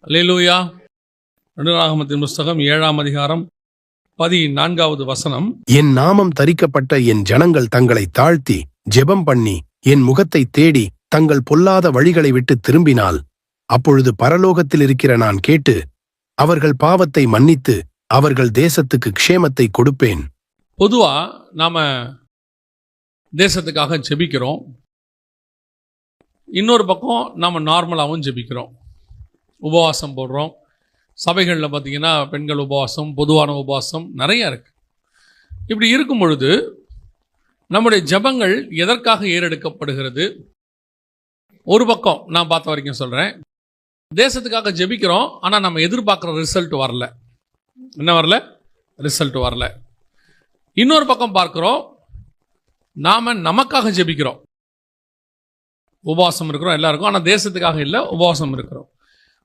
அல்லேலூயா. நடுநாகமத்தின் புஸ்தகம் 7ஆம் அதிகாரம் 14வது வசனம். என் நாமம் தரிக்கப்பட்ட என் ஜனங்கள் தங்களை தாழ்த்தி ஜெபம் பண்ணி என் முகத்தை தேடி தங்கள் பொல்லாத வழிகளை விட்டு திரும்பினால், அப்பொழுது பரலோகத்தில் இருக்கிற நான் கேட்டு அவர்கள் பாவத்தை மன்னித்து அவர்கள் தேசத்துக்கு க்ஷேமத்தை கொடுப்பேன். பொதுவா நாம தேசத்துக்காக ஜெபிக்கிறோம். இன்னொரு பக்கம் நாம நார்மலாகவும் ஜெபிக்கிறோம், உபவாசம் போடுறோம். சபைகளில் பார்த்தீங்கன்னா பெண்கள் உபவாசம், பொதுவான உபவாசம் நிறைய இருக்கு. இப்படி இருக்கும் பொழுது நம்முடைய ஜெபங்கள் எதற்காக ஏறெடுக்கப்படுகிறது? ஒரு பக்கம் நான் பார்த்த வரைக்கும் சொல்கிறேன், தேசத்துக்காக ஜெபிக்கிறோம், ஆனால் நம்ம எதிர்பார்க்குற ரிசல்ட் வரல. என்ன வரல? ரிசல்ட் வரல. இன்னொரு பக்கம் பார்க்குறோம், நாம் நமக்காக ஜெபிக்கிறோம், உபவாசம் இருக்கிறோம் எல்லாருக்கும், ஆனால் தேசத்துக்காக இல்லை, உபவாசம் இருக்கிறோம்.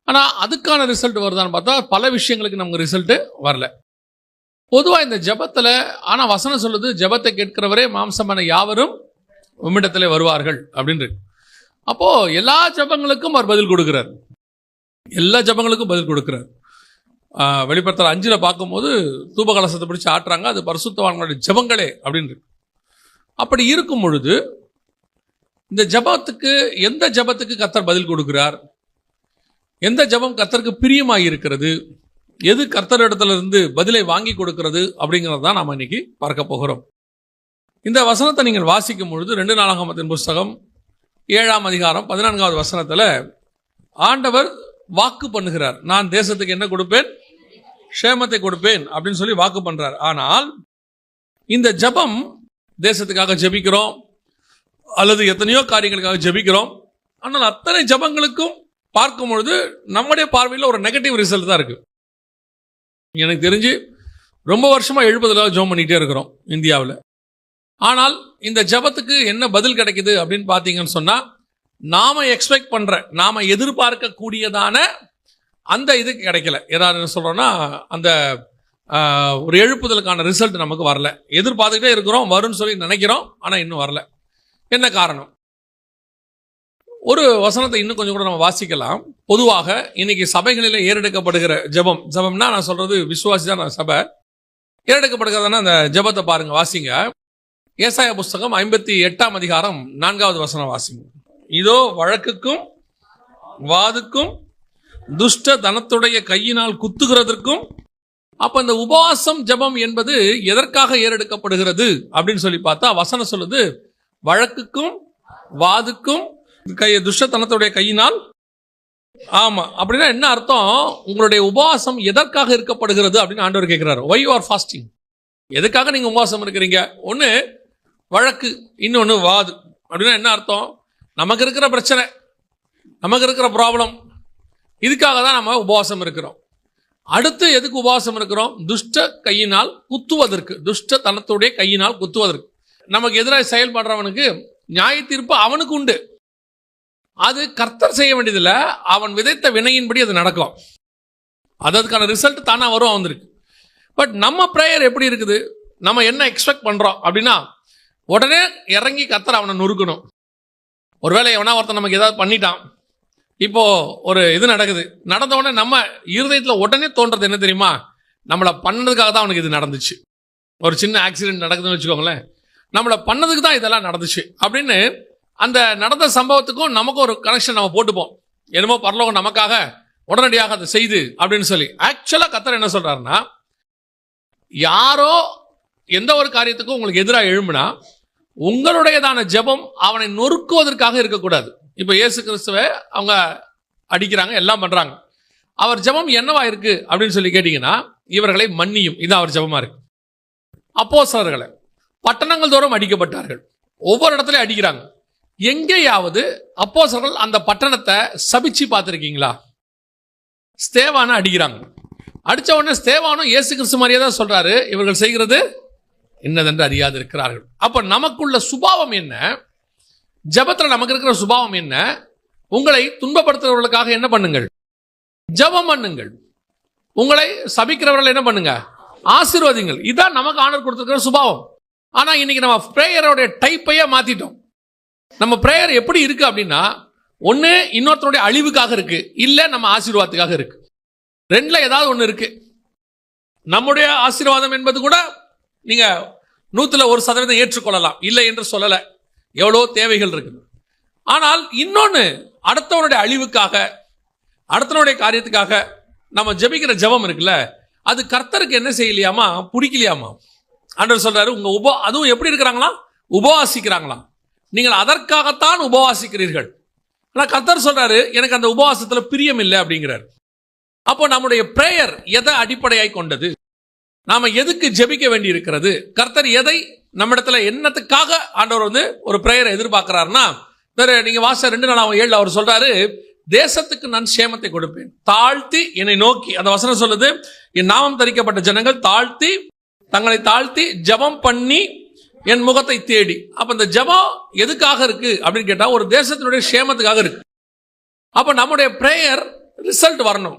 ஆனால் அதுக்கான ரிசல்ட் வருதான்னு பார்த்தா பல விஷயங்களுக்கு நமக்கு ரிசல்ட்டு வரல. பொதுவாக இந்த ஜெபத்தில், ஆனால் வசனம் சொல்லுது, ஜெபத்தை கேட்கிறவரே மாம்சமான யாவரும் உம்மிடத்திலே வருவார்கள் அப்படின்னு. அப்போது எல்லா ஜெபங்களுக்கும் அவர் பதில் கொடுக்குறார், எல்லா ஜெபங்களுக்கும் பதில் கொடுக்குறார். வெளிப்படுத்தல் 5 பார்க்கும்போது தூப கலசத்தை பிடிச்சி ஆட்டுறாங்க, அது பரிசுத்தவான்களுடைய ஜெபங்களே அப்படின்னு. அப்படி இருக்கும் பொழுது இந்த ஜெபத்துக்கு, எந்த ஜெபத்துக்கு கர்த்தர் பதில் கொடுக்கிறார், எந்த ஜெபம் கர்த்தருக்கு பிரியமாக இருக்கிறது, எது கர்த்தரிடத்திலிருந்து பதிலை வாங்கி கொடுக்கிறது அப்படிங்கிறது தான் நாம் இன்னைக்கு பார்க்க போகிறோம். இந்த வசனத்தை நீங்கள் வாசிக்கும் பொழுது 2 நாளாகமத்தின் புஸ்தகம் 7ஆம் அதிகாரம் 14வது வசனத்தில் ஆண்டவர் வாக்கு பண்ணுகிறார், நான் தேசத்துக்கு என்ன கொடுப்பேன்? க்ஷேமத்தை கொடுப்பேன் அப்படின்னு சொல்லி வாக்கு பண்றார். ஆனால் இந்த ஜெபம், தேசத்துக்காக ஜெபிக்கிறோம் அல்லது எத்தனையோ காரியங்களுக்காக ஜெபிக்கிறோம், ஆனால் அத்தனை ஜெபங்களுக்கும் பார்க்கும் பொழுது நம்முடைய பார்வையில் ஒரு நெகட்டிவ் ரிசல்ட் தான் இருக்கு. எனக்கு தெரிஞ்சு ரொம்ப வருஷமா 70 ஜெபம் பண்ணிட்டே இருக்கிறோம் இந்தியாவில். ஆனால் இந்த ஜெபத்துக்கு என்ன பதில் கிடைக்குது அப்படின்னு பார்த்தீங்கன்னு சொன்னா, நாம எக்ஸ்பெக்ட் பண்ற, நாம எதிர்பார்க்கக்கூடியதான அந்த இது கிடைக்கல. ஏதாவது சொல்றோம்னா, அந்த ஒரு எழுப்புதலுக்கான ரிசல்ட் நமக்கு வரல. எதிர்பார்த்துக்கிட்டே இருக்கிறோம், வரும்னு சொல்லி நினைக்கிறோம், ஆனால் இன்னும் வரல. என்ன காரணம்? ஒரு வசனத்தை இன்னும் கொஞ்சம் கூட நம்ம வாசிக்கலாம். பொதுவாக இன்னைக்கு சபைகளில் ஏறெடுக்கப்படுகிற ஜெபம், ஜெபம்னா நான் சொல்றது விசுவாசி தான், நான் சபை ஏறெடுக்கப்படுகிறதுனா அந்த ஜெபத்தை பாருங்க, வாசிங்க. ஏசாயா புஸ்தகம் 58ஆம் அதிகாரம் 4வது வசனம் வாசிங்க. இதோ வழக்குக்கும் வாதுக்கும் துஷ்ட தனத்துடைய கையினால் குத்துகிறதற்கும். அப்ப இந்த உபவாசம் ஜெபம் என்பது எதற்காக ஏறெடுக்கப்படுகிறது அப்படின்னு சொல்லி பார்த்தா, வசனம் சொல்லுது, வழக்குக்கும் வாதுக்கும் துஷ்டத்தனத்துடைய கையினால். ஆமா, அப்படின்னா என்ன அர்த்தம்? உங்களுடைய உபவாசம் எதற்காக இருக்கப்படுகிறது அப்படின்னு ஆண்டவர் கேட்கிறாரு. why you are fasting? எதுக்காக நீங்க உபவாசம் இருக்கிறீங்க? ஒன்று வழக்கு, இன்னொன்று வாது. அப்படின்னா என்ன அர்த்தம்? நமக்கு இருக்கிற பிரச்சனை, நமக்கு இருக்கிற ப்ராப்ளம், இதுக்காக தான் நம்ம உபவாசம் இருக்கிறோம். அடுத்து எதுக்கு உபவாசம் இருக்கிறோம்? துஷ்ட கையினால் குத்துவதற்கு, துஷ்ட தனத்துடைய கையினால் குத்துவதற்கு. நமக்கு எதிராக செயல்படுறவனுக்கு நியாய தீர்ப்பு அவனுக்கு உண்டு. அது கர்த்தர் செய்ய வேண்டியதில்லை, அவன் விதைத்த வினையின்படி அது நடக்கும். அதுக்கான ரிசல்ட் தானா வரும், வந்திருக்கு. பட் நம்ம ப்ரேயர் எப்படி இருக்குது? நம்ம என்ன எக்ஸ்பெக்ட் பண்றோம் அப்படின்னா, உடனே இறங்கி கர்த்தர் அவனை நொறுக்கணும். ஒருவேளை எவனா ஒருத்தன் நமக்கு ஏதாவது பண்ணிட்டான், இப்போ ஒரு இது நடக்குது, நடந்த உடனே நம்ம இருதயத்தில் உடனே தோன்றது என்ன தெரியுமா? நம்மளை பண்ணதுக்காக தான் அவனுக்கு இது நடந்துச்சு. ஒரு சின்ன ஆக்சிடென்ட் நடக்குதுன்னு வச்சுக்கோங்களேன், நம்மளை பண்ணதுக்கு தான் இதெல்லாம் நடந்துச்சு அப்படின்னு அந்த நடந்த சம்பவத்துக்கும் நமக்கும் ஒரு கனெக்ஷன் நம்ம போட்டுப்போம். என்னமோ பரலோகம் நமக்காக உடனடியாக அதை செய்து அப்படின்னு சொல்லி. ஆக்சுவலா கர்த்தர் என்ன சொல்றாருன்னா, யாரோ எந்த ஒரு காரியத்துக்கும் உங்களுக்கு எதிராக எழும்புனா உங்களுடையதான ஜெபம் அவனை நொறுக்குவதற்காக இருக்கக்கூடாது. இப்போ இயேசு கிறிஸ்துவை அவங்க அடிக்கிறாங்க, எல்லாம் பண்றாங்க, அவர் ஜெபம் என்னவா இருக்கு அப்படின்னு சொல்லி கேட்டீங்கன்னா, இவர்களை மன்னியும், இது அவர் ஜெபமா இருக்கு. அப்போஸ்தலர்களை பட்டணங்கள் தோறும் அடிக்கப்பட்டார்கள், ஒவ்வொரு இடத்துலயும் அடிக்கிறாங்க. எங்கேயாவது அப்போஸ்தலர்கள் அந்த பட்டணத்தை சபிச்சு பார்த்துருக்கீங்களா? ஸ்தேவானை அடிக்கிறாங்க, அடிச்ச உடனே ஸ்தேவானும் இயேசு கிறிஸ்து மாதிரியே தான் சொல்றாரு, இவர்கள் செய்கிறது என்னதென்று அறியாது இருக்கிறார்கள். அப்ப நமக்குள்ள சுபாவம் என்ன? ஜெபத்துல நமக்கு இருக்கிற சுபாவம் என்ன? உங்களை துன்பப்படுத்துறவர்களுக்காக என்ன பண்ணுங்கள்? ஜெபம் பண்ணுங்கள். உங்களை சபிக்கிறவர்கள் என்ன பண்ணுங்க? ஆசீர்வதிங்கள். இதான் நமக்கு ஆண்டவர் கொடுத்திருக்கிற சுபாவம். ஆனா இன்னைக்கு நம்ம பிரேயரோட டைப்பையே மாத்திட்டோம். நம்ம பிரேயர் எப்படி இருக்கு அப்படின்னா, ஒன்று இன்னொருத்தருடைய அழிவுக்காக இருக்கு, இல்லை நம்ம ஆசீர்வாதத்துக்காக இருக்கு. ரெண்டுல ஏதாவது ஒன்று இருக்கு. நம்முடைய ஆசீர்வாதம் என்பது கூட நீங்க 100% ஏற்றுக்கொள்ளலாம், இல்லை என்று சொல்லலை. எவ்வளோ தேவைகள் இருக்கு. ஆனால் இன்னொன்று, அடுத்தவனுடைய அழிவுக்காக, அடுத்தவனுடைய காரியத்துக்காக நம்ம ஜெபிக்கிற ஜெபம் இருக்குல்ல, அது கர்த்தருக்கு என்ன செய்யலையாமா, பிடிக்கலையாமா. ஆண்டவர் சொல்றாரு, உங்க அதுவும் எப்படி இருக்கிறாங்களா, உபவாசிக்கிறாங்களாம். நீங்கள் அதற்காகத்தான் உபவாசிக்கிறீர்கள். ஆனால் கர்த்தர் சொல்றாரு, எனக்கு அந்த உபவாசத்தில் பிரியம் இல்லை அப்படிங்கிறார். அப்போ நம்முடைய பிரேயர் எதை அடிப்படையாய் கொண்டது, நாம எதுக்கு ஜெபிக்க வேண்டி இருக்கிறது, கர்த்தர் எதை நம்மிடத்துல என்னத்துக்காக ஆண்டவர் ஒரு பிரேயரை எதிர்பார்க்கிறாருன்னா, நீங்க வாச 2:7 அவர் சொல்றாரு, தேசத்துக்கு நான் சேமத்தை கொடுப்பேன், தாழ்த்தி என்னை நோக்கி. அந்த வசனம் சொல்லுது, என் நாமம் தரிக்கப்பட்ட ஜனங்கள் தங்களை தாழ்த்தி ஜெபம் பண்ணி என் முகத்தை தேடி. அப்ப இந்த ஜெபம் எதுக்காக இருக்கு அப்படின்னு கேட்டா, ஒரு தேசத்தினுடைய சேமத்துக்காக இருக்கு. அப்ப நம்முடைய பிரேயர் ரிசல்ட் வரணும்.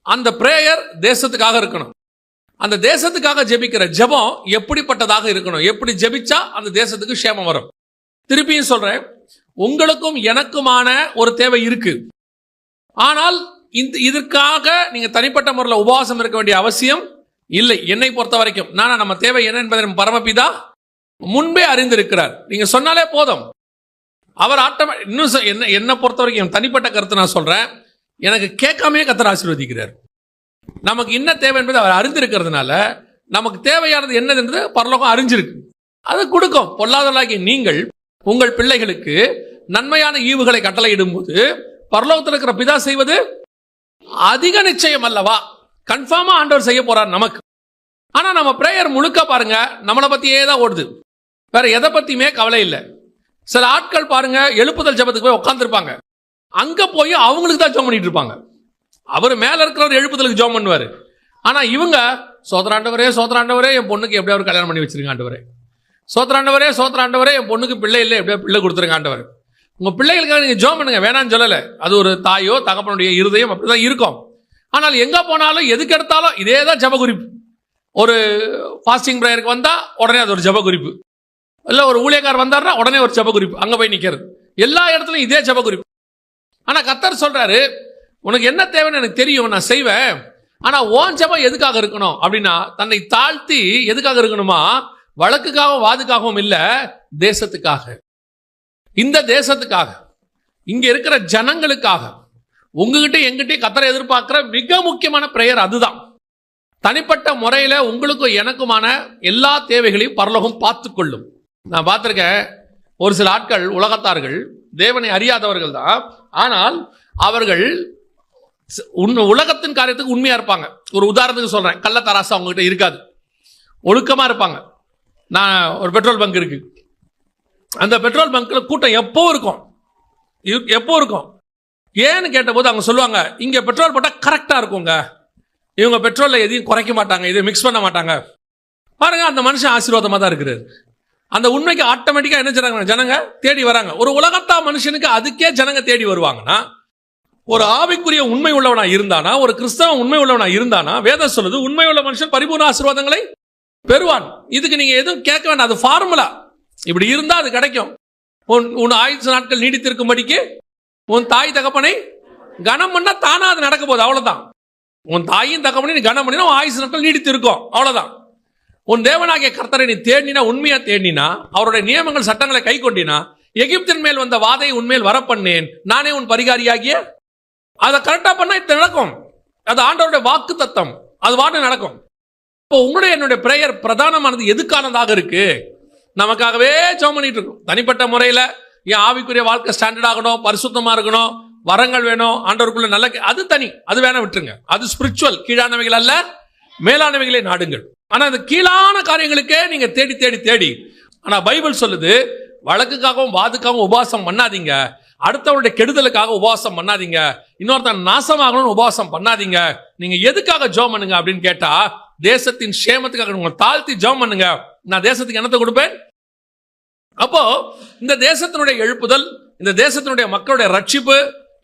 அந்த பிரேயர் தேசத்துக்காக இருக்கணும். அந்த தேசத்துக்காக ஜெபிக்கிற ஜெபம் எப்படிப்பட்டதாக இருக்கணும், எப்படி ஜெபிச்சா அந்த தேசத்துக்கு சேமம் வரும். திருப்பியும் சொல்றேன், உங்களுக்கும் எனக்குமான ஒரு தேவை இருக்கு. ஆனால் இதற்காக நீங்க தனிப்பட்ட முறையில் உபவாசம் இருக்க வேண்டிய அவசியம் இல்லை. என்னை பொறுத்த வரைக்கும் நம்ம தேவை என்ன என்பதை பரமபிதா முன்பே அறிந்திருக்கிறார். நீங்க சொன்னாலே போதும், அவர் இன்னும் என்ன பொறுத்த வரைக்கும் தனிப்பட்ட கருத்து நான் சொல்றேன், எனக்கு கேட்காமே கர்த்தர் ஆசீர்வதிக்கிறார். நமக்கு என்ன தேவை என்பதை அவர் அறிந்திருக்கிறதுனால, நமக்கு தேவையானது என்னது என்பது பரலோகம் அறிஞ்சிருக்கு, அது கொடுக்கும். பொல்லாதவர்களாகிய நீங்கள் உங்கள் பிள்ளைகளுக்கு நன்மையான ஈவுகளை கட்டளையிடும் போது பரலோகத்தில் இருக்கிற பிதா செய்வது அதிக நிச்சயம் அல்லவா, கன்ஃபார்மா ஆண்டவர் செய்ய போறார் நமக்கு. ஆனா நம்ம பிரேயர் முழுக்க பாருங்க நம்மளை பத்தியே தான் ஓடுது, வேற எதை பத்தியுமே கவலை இல்லை. சில ஆட்கள் பாருங்க எழுப்புதல் ஜெபத்துக்கு போய் உட்கார்ந்துருப்பாங்க, அங்க போய் அவங்களுக்கு தான் ஜெபம் பண்ணிட்டு இருப்பாங்க. அவர் மேல இருக்கிறவர் எழுப்புதலுக்கு ஜெபம் பண்ணுவாரு. ஆனா இவங்க சோதராண்டவரே சோதராண்டவரே என் பொண்ணுக்கு எப்படியாவது கல்யாணம் பண்ணி வச்சிருங்க ஆண்டவரே, சோதராண்டவரே சோதராண்டவரே என் பொண்ணுக்கு பிள்ளை இல்லை எப்படியா பிள்ளை கொடுத்துருங்க ஆண்டவர். உங்க பிள்ளைகளுக்காக நீங்க ஜெபம் பண்ணுங்க, வேணான்னு சொல்லல. அது ஒரு தாயோ தகப்பனுடைய இருதயம் அப்படிதான் இருக்கும். ஆனால் எங்க போனாலும் எதுக்கு எடுத்தாலும் இதே தான் ஜெப குறிப்பு. ஒரு ஃபாஸ்டிங் பிரேயருக்கு வந்தா உடனே அது ஒரு ஜெப குறிப்பு, இல்ல ஒரு ஊழியக்காரர் வந்தாருன்னா உடனே ஒரு ஜெப குறிப்பு, அங்க போய் நிக்கிறது. எல்லா இடத்துலையும் இதே ஜெப குறிப்பு. ஆனா கர்த்தர் சொல்றாரு, உனக்கு என்ன தேவைன்னு எனக்கு தெரியும், நான் செய்வேன். ஆனா ஓன் ஜெபம் எதுக்காக இருக்கணும் அப்படின்னா, தன்னை தாழ்த்தி எதுக்காக இருக்கணுமா, வழக்குக்காகவும் வாதுக்காகவும் இல்ல, தேசத்துக்காக, இந்த தேசத்துக்காக, இங்க இருக்கிற ஜனங்களுக்காக, உங்ககிட்ட எங்கிட்ட கர்த்தரை எதிர்பார்க்கிற மிக முக்கியமான பிரேயர் அதுதான். தனிப்பட்ட முறையில உங்களுக்கும் எனக்குமான எல்லா தேவைகளையும் பரலோகம் பார்த்துக்கொள்ளும். நான் பார்த்திருக்கேன், ஒரு சில ஆட்கள் உலகத்தார்கள் தேவனை அறியாதவர்கள் தான், ஆனால் அவர்கள் உலகத்தின் காரியத்துக்கு உண்மையா இருப்பாங்க. ஒரு உதாரணத்துக்கு சொல்றேன், கள்ளத்தராசு அவங்ககிட்ட இருக்காது, ஒழுக்கமா இருப்பாங்க. நான் ஒரு பெட்ரோல் பங்க் இருக்கு, அந்த பெட்ரோல் பங்க்ல கூட்டம் எப்போ இருக்கும். ஏன்னு கேட்டபோது அவங்க சொல்லுவாங்க, இங்க பெட்ரோல் போட்டா கரெக்டா இருக்குங்க, இவங்க பெட்ரோல்ல எதையும் குறைக்க மாட்டாங்க, இதை மிக்ஸ் பண்ண மாட்டாங்க. பாருங்க, அந்த மனுஷன் ஆசீர்வாதமா தான் இருக்கிறாரு. அந்த உண்மைக்கு ஆட்டோமேட்டிக்கா என்ன செய்றாங்க, ஜனங்க தேடி வராங்க. ஒரு உலகத்தா மனுஷனுக்கு அதுக்கே ஜனங்க தேடி வருவாங்கன்னா, ஒரு ஆவிக்குரிய உண்மை உள்ளவனா இருந்தானா, ஒரு கிறிஸ்தவ உண்மை உள்ளவனா இருந்தானா, வேதம் சொல்லுது உண்மை உள்ள மனுஷன் பரிபூர்ண ஆசீர்வாதங்களை பெறுவான். இதுக்கு நீங்க எதுவும் கேட்க வேண்டாம், அது ஃபார்முலா. இப்படி இருந்தா அது கிடைக்கும். உன் ஆயுசு நாட்கள் நீடித்திருக்கும்படிக்கு உன் தாய் தகப்பனை கனம் பண்ணா தானா அது நடக்க போகுது, அவ்வளவுதான். உன் தாயின் தகப்பனை நீ கனம் பண்ணினா உன் ஆயுசு நாட்கள் நீடித்து இருக்கும், அவ்வளவுதான். உன் தேவனாகிய கர்த்தரை நீ தேடினா, உண்மையா தேடினா, அவருடைய நியமங்கள் சட்டங்களை கை கொண்டினா, எகிப்தின் மேல் வந்த வாதை உன்மேல் வரப்பண்ணேன், நானே உன் பரிகாரியாகிய, அதை கரெக்டா பண்ணா இது நடக்கும். அது ஆண்டவருடைய வாக்கு தத்தம், அது வாட்டு நடக்கும். இப்போ உங்களுடைய என்னுடைய பிரேயர் பிரதானமானது எதுக்கானதாக இருக்கு, நமக்காகவே ஜெபம் பண்ணிட்டு இருக்கும். தனிப்பட்ட முறையில் என் ஆவிக்குரிய வாழ்க்கை ஸ்டாண்டர்ட் ஆகணும், பரிசுத்தமா இருக்கணும், வரங்கள் வேணும், ஆண்டவருக்குள்ள நல்ல, அது தனி, அது வேணா விட்டுருங்க. அது ஸ்பிரிச்சுவல், கீழானவைகள் அல்ல மேலானவைகளை நாடுங்கள். ஆனா அந்த கீழான காரியங்களுக்கே நீங்க தேடி தேடி தேடி. ஆனா பைபிள் சொல்லுது, வழக்குக்காகவும் வாதுக்காகவும் உபவாசம் பண்ணாதீங்க, அடுத்தவருடைய கெடுதலுக்காக உபவாசம் பண்ணாதீங்க, இன்னொருத்தன் நாசமாகணும்னு உபவாசம் பண்ணாதீங்க. நீங்க எதுக்காக ஜெபம் பண்ணுங்க அப்படின்னு கேட்டா, தேசத்தின் சேமத்துக்காக உங்களை தாழ்த்தி ஜெபம் பண்ணுங்க, நான் தேசத்துக்கு என்னத்தை கொடுப்பேன். அப்போ இந்த தேசத்தினுடைய எழுப்புதல், இந்த தேசத்தினுடைய மக்களுடைய ரட்சிப்பு,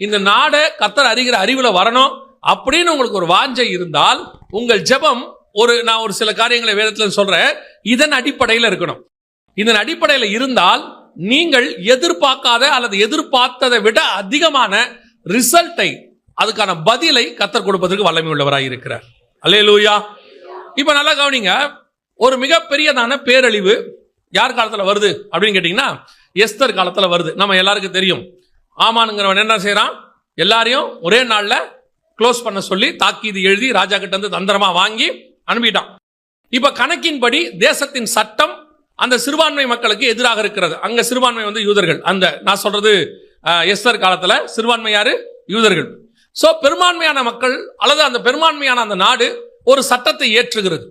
இந்த நாடு கர்த்தர் அறிகிற அறிவுல வரணும் அப்படின்னு உங்களுக்கு ஒரு வாஞ்சை இருந்தால், உங்கள் ஜெபம் நான் ஒரு சில காரியங்களை வேதத்துல சொல்றேன், இதன் அடிப்படையில் இருக்கணும். இதன் அடிப்படையில் இருந்தால் நீங்கள் எதிர்பார்க்காத அல்லது எதிர்பார்த்ததை விட அதிகமான ரிசல்ட்டை, அதுக்கான பதிலை கர்த்தர் கொடுப்பதற்கு வல்லமை உள்ளவராக இருக்கிறார். அல்லேலூயா. இப்ப நல்லா கவனிங்க, ஒரு மிகப்பெரியதான பேரழிவு யார் காலத்துல வருது அப்படின்னு கேட்டீங்கன்னா எஸ்தர் காலத்துல வருது. நம்ம எல்லாருக்கும் தெரியும், ஆமானுங்கிறவன் என்ன செய்யறான், எல்லாரையும் ஒரே நாள்ல க்ளோஸ் பண்ண சொல்லி தாக்கீது எழுதி ராஜா கிட்ட இருந்து தந்திரமா வாங்கி அனுப்பிட்டான். இப்ப கணக்கின்படி தேசத்தின் சட்டம் அந்த சிறுபான்மை மக்களுக்கு எதிராக இருக்கிறது. அங்க சிறுபான்மை யூதர்கள். அந்த நான் சொல்றது எஸ்தர் காலத்துல சிறுபான்மை யாரு? யூதர்கள். சோ பெரும்பான்மையான மக்கள் அல்லது அந்த பெரும்பான்மையான அந்த நாடு ஒரு சட்டத்தை ஏற்றுகிறது.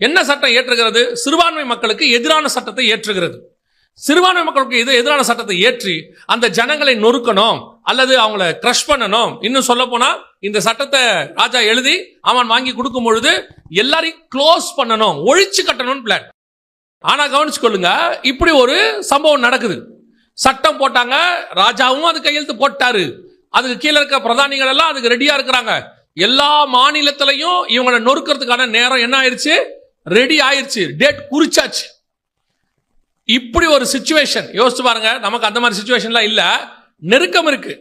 என்ன சட்டம் ஏற்றுகிறது? சிறுபான்மை மக்களுக்கு எதிரான சட்டத்தை ஏற்றுகிறது. சிறுபான்மை மக்களுக்கு எதிரான சட்டத்தை ஏற்றி அந்த ஜனங்களை நொறுக்கணும் அல்லது அவங்கள கிரஷ் பண்ணணும். இன்னும் சொல்ல போனா இந்த சட்டத்தை ராஜா எழுதி அவன் வாங்கி கொடுக்கும் பொழுது எல்லாரையும் க்ளோஸ் பண்ணணும், ஒழிச்சு கட்டணும் பிளான். ஆனா கவனிச்சுக்கொள்ளுங்க, இப்படி ஒரு சம்பவம் நடக்குது. சட்டம் போட்டாங்க, ராஜாவும் அது கையெழுத்து போட்டாரு. அதுக்கு கீழே இருக்க பிரதானிகள் எல்லாம் அதுக்கு ரெடியா இருக்கிறாங்க. எல்லா மாநிலத்திலையும் இவங்களை நொறுக்கிறதுக்கான நேரம் என்ன ஆயிருச்சு? ரெடி ஆயிருச்சு, டேட் குறிச்சாச்சு. இப்படி ஒரு சிச்சுவேஷன் யோசிச்சு பாருங்க. நமக்கு அந்த மாதிரி சிச்சுவேஷன்லாம் இல்ல. நெருக்கம் இருக்கு,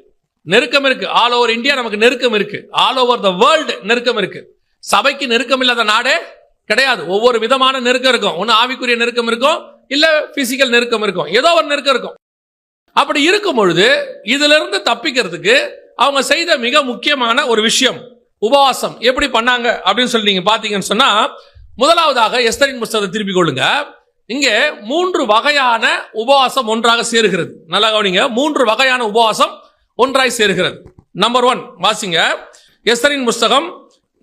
நெருக்கம் இருக்கு. ஆல் ஓவர் இந்தியா நமக்கு நெருக்கம் இருக்கு. ஆல் ஓவர் த வேர்ல்டு நெருக்கம் இருக்கு. சபைக்கு நெருக்கம் இல்லாத நாடே கிடையாது. ஒவ்வொரு விதமான நெருக்கம் இருக்கும். ஒன்னு ஆவிக்குரிய நெருக்கம் இருக்கும், இல்ல பிசிக்கல் நெருக்கம் இருக்கும், ஏதோ ஒரு நெருக்கம் இருக்கும். அப்படி இருக்கும் பொழுது இதுல இருந்து தப்பிக்கிறதுக்கு அவங்க செய்த மிக முக்கியமான ஒரு விஷயம் உபவாசம். எப்படி பண்ணாங்க அப்படின்னு சொல்லி நீங்க பாத்தீங்கன்னு சொன்னா, முதலாவதாக எஸ்தரின் புஸ்தகத்தை திருப்பிக் கொள்ளுங்க. இங்கே 3 வகையான உபவாசம் ஒன்றாக சேருகிறது. நல்லா கவனிங்க, 3 வகையான உபவாசம் ஒன்றாய் சேருகிறது. நம்பர் 1 வாசிங்க, எஸ்தரின் புஸ்தகம்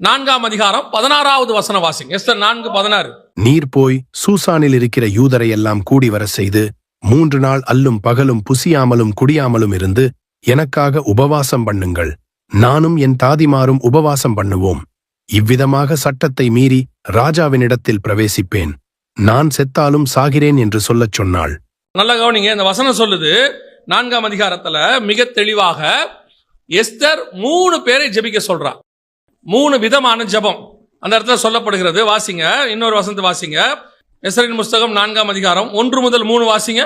4ஆம் அதிகாரம் 16வது வசனம் வாசிங்க. எஸ்தர் 4:16. நீர் போய் சூசானில் இருக்கிற யூதரை எல்லாம் கூடி வர செய்து 3 நாள் அல்லும் பகலும் புசியாமலும் குடியாமலும் இருந்து எனக்காக உபவாசம் பண்ணுங்கள், நானும் என் தாதிமாரும் உபவாசம் பண்ணுவோம். இவ்விதமாக சட்டத்தை மீறி ராஜாவினிடத்தில் பிரவேசிப்பேன், நான் செத்தாலும் சாகிறேன் என்று சொல்லச் சொன்னாள். நல்ல கவனிங்க, இந்த வசனம் சொல்லுது 4ஆம் அதிகாரத்துல மிக தெளிவாக எஸ்தர் 3 பேரை ஜெபிக்க சொல்றா. 3 விதமான ஜெபம் அந்த இடத்துல சொல்லப்படுகிறது. வாசிங்க, இன்னொரு வசனத்தை வாசிங்க. எஸ்தரின் புஸ்தகம் 4ஆம் அதிகாரம் 1 முதல் 3 வாசிங்க.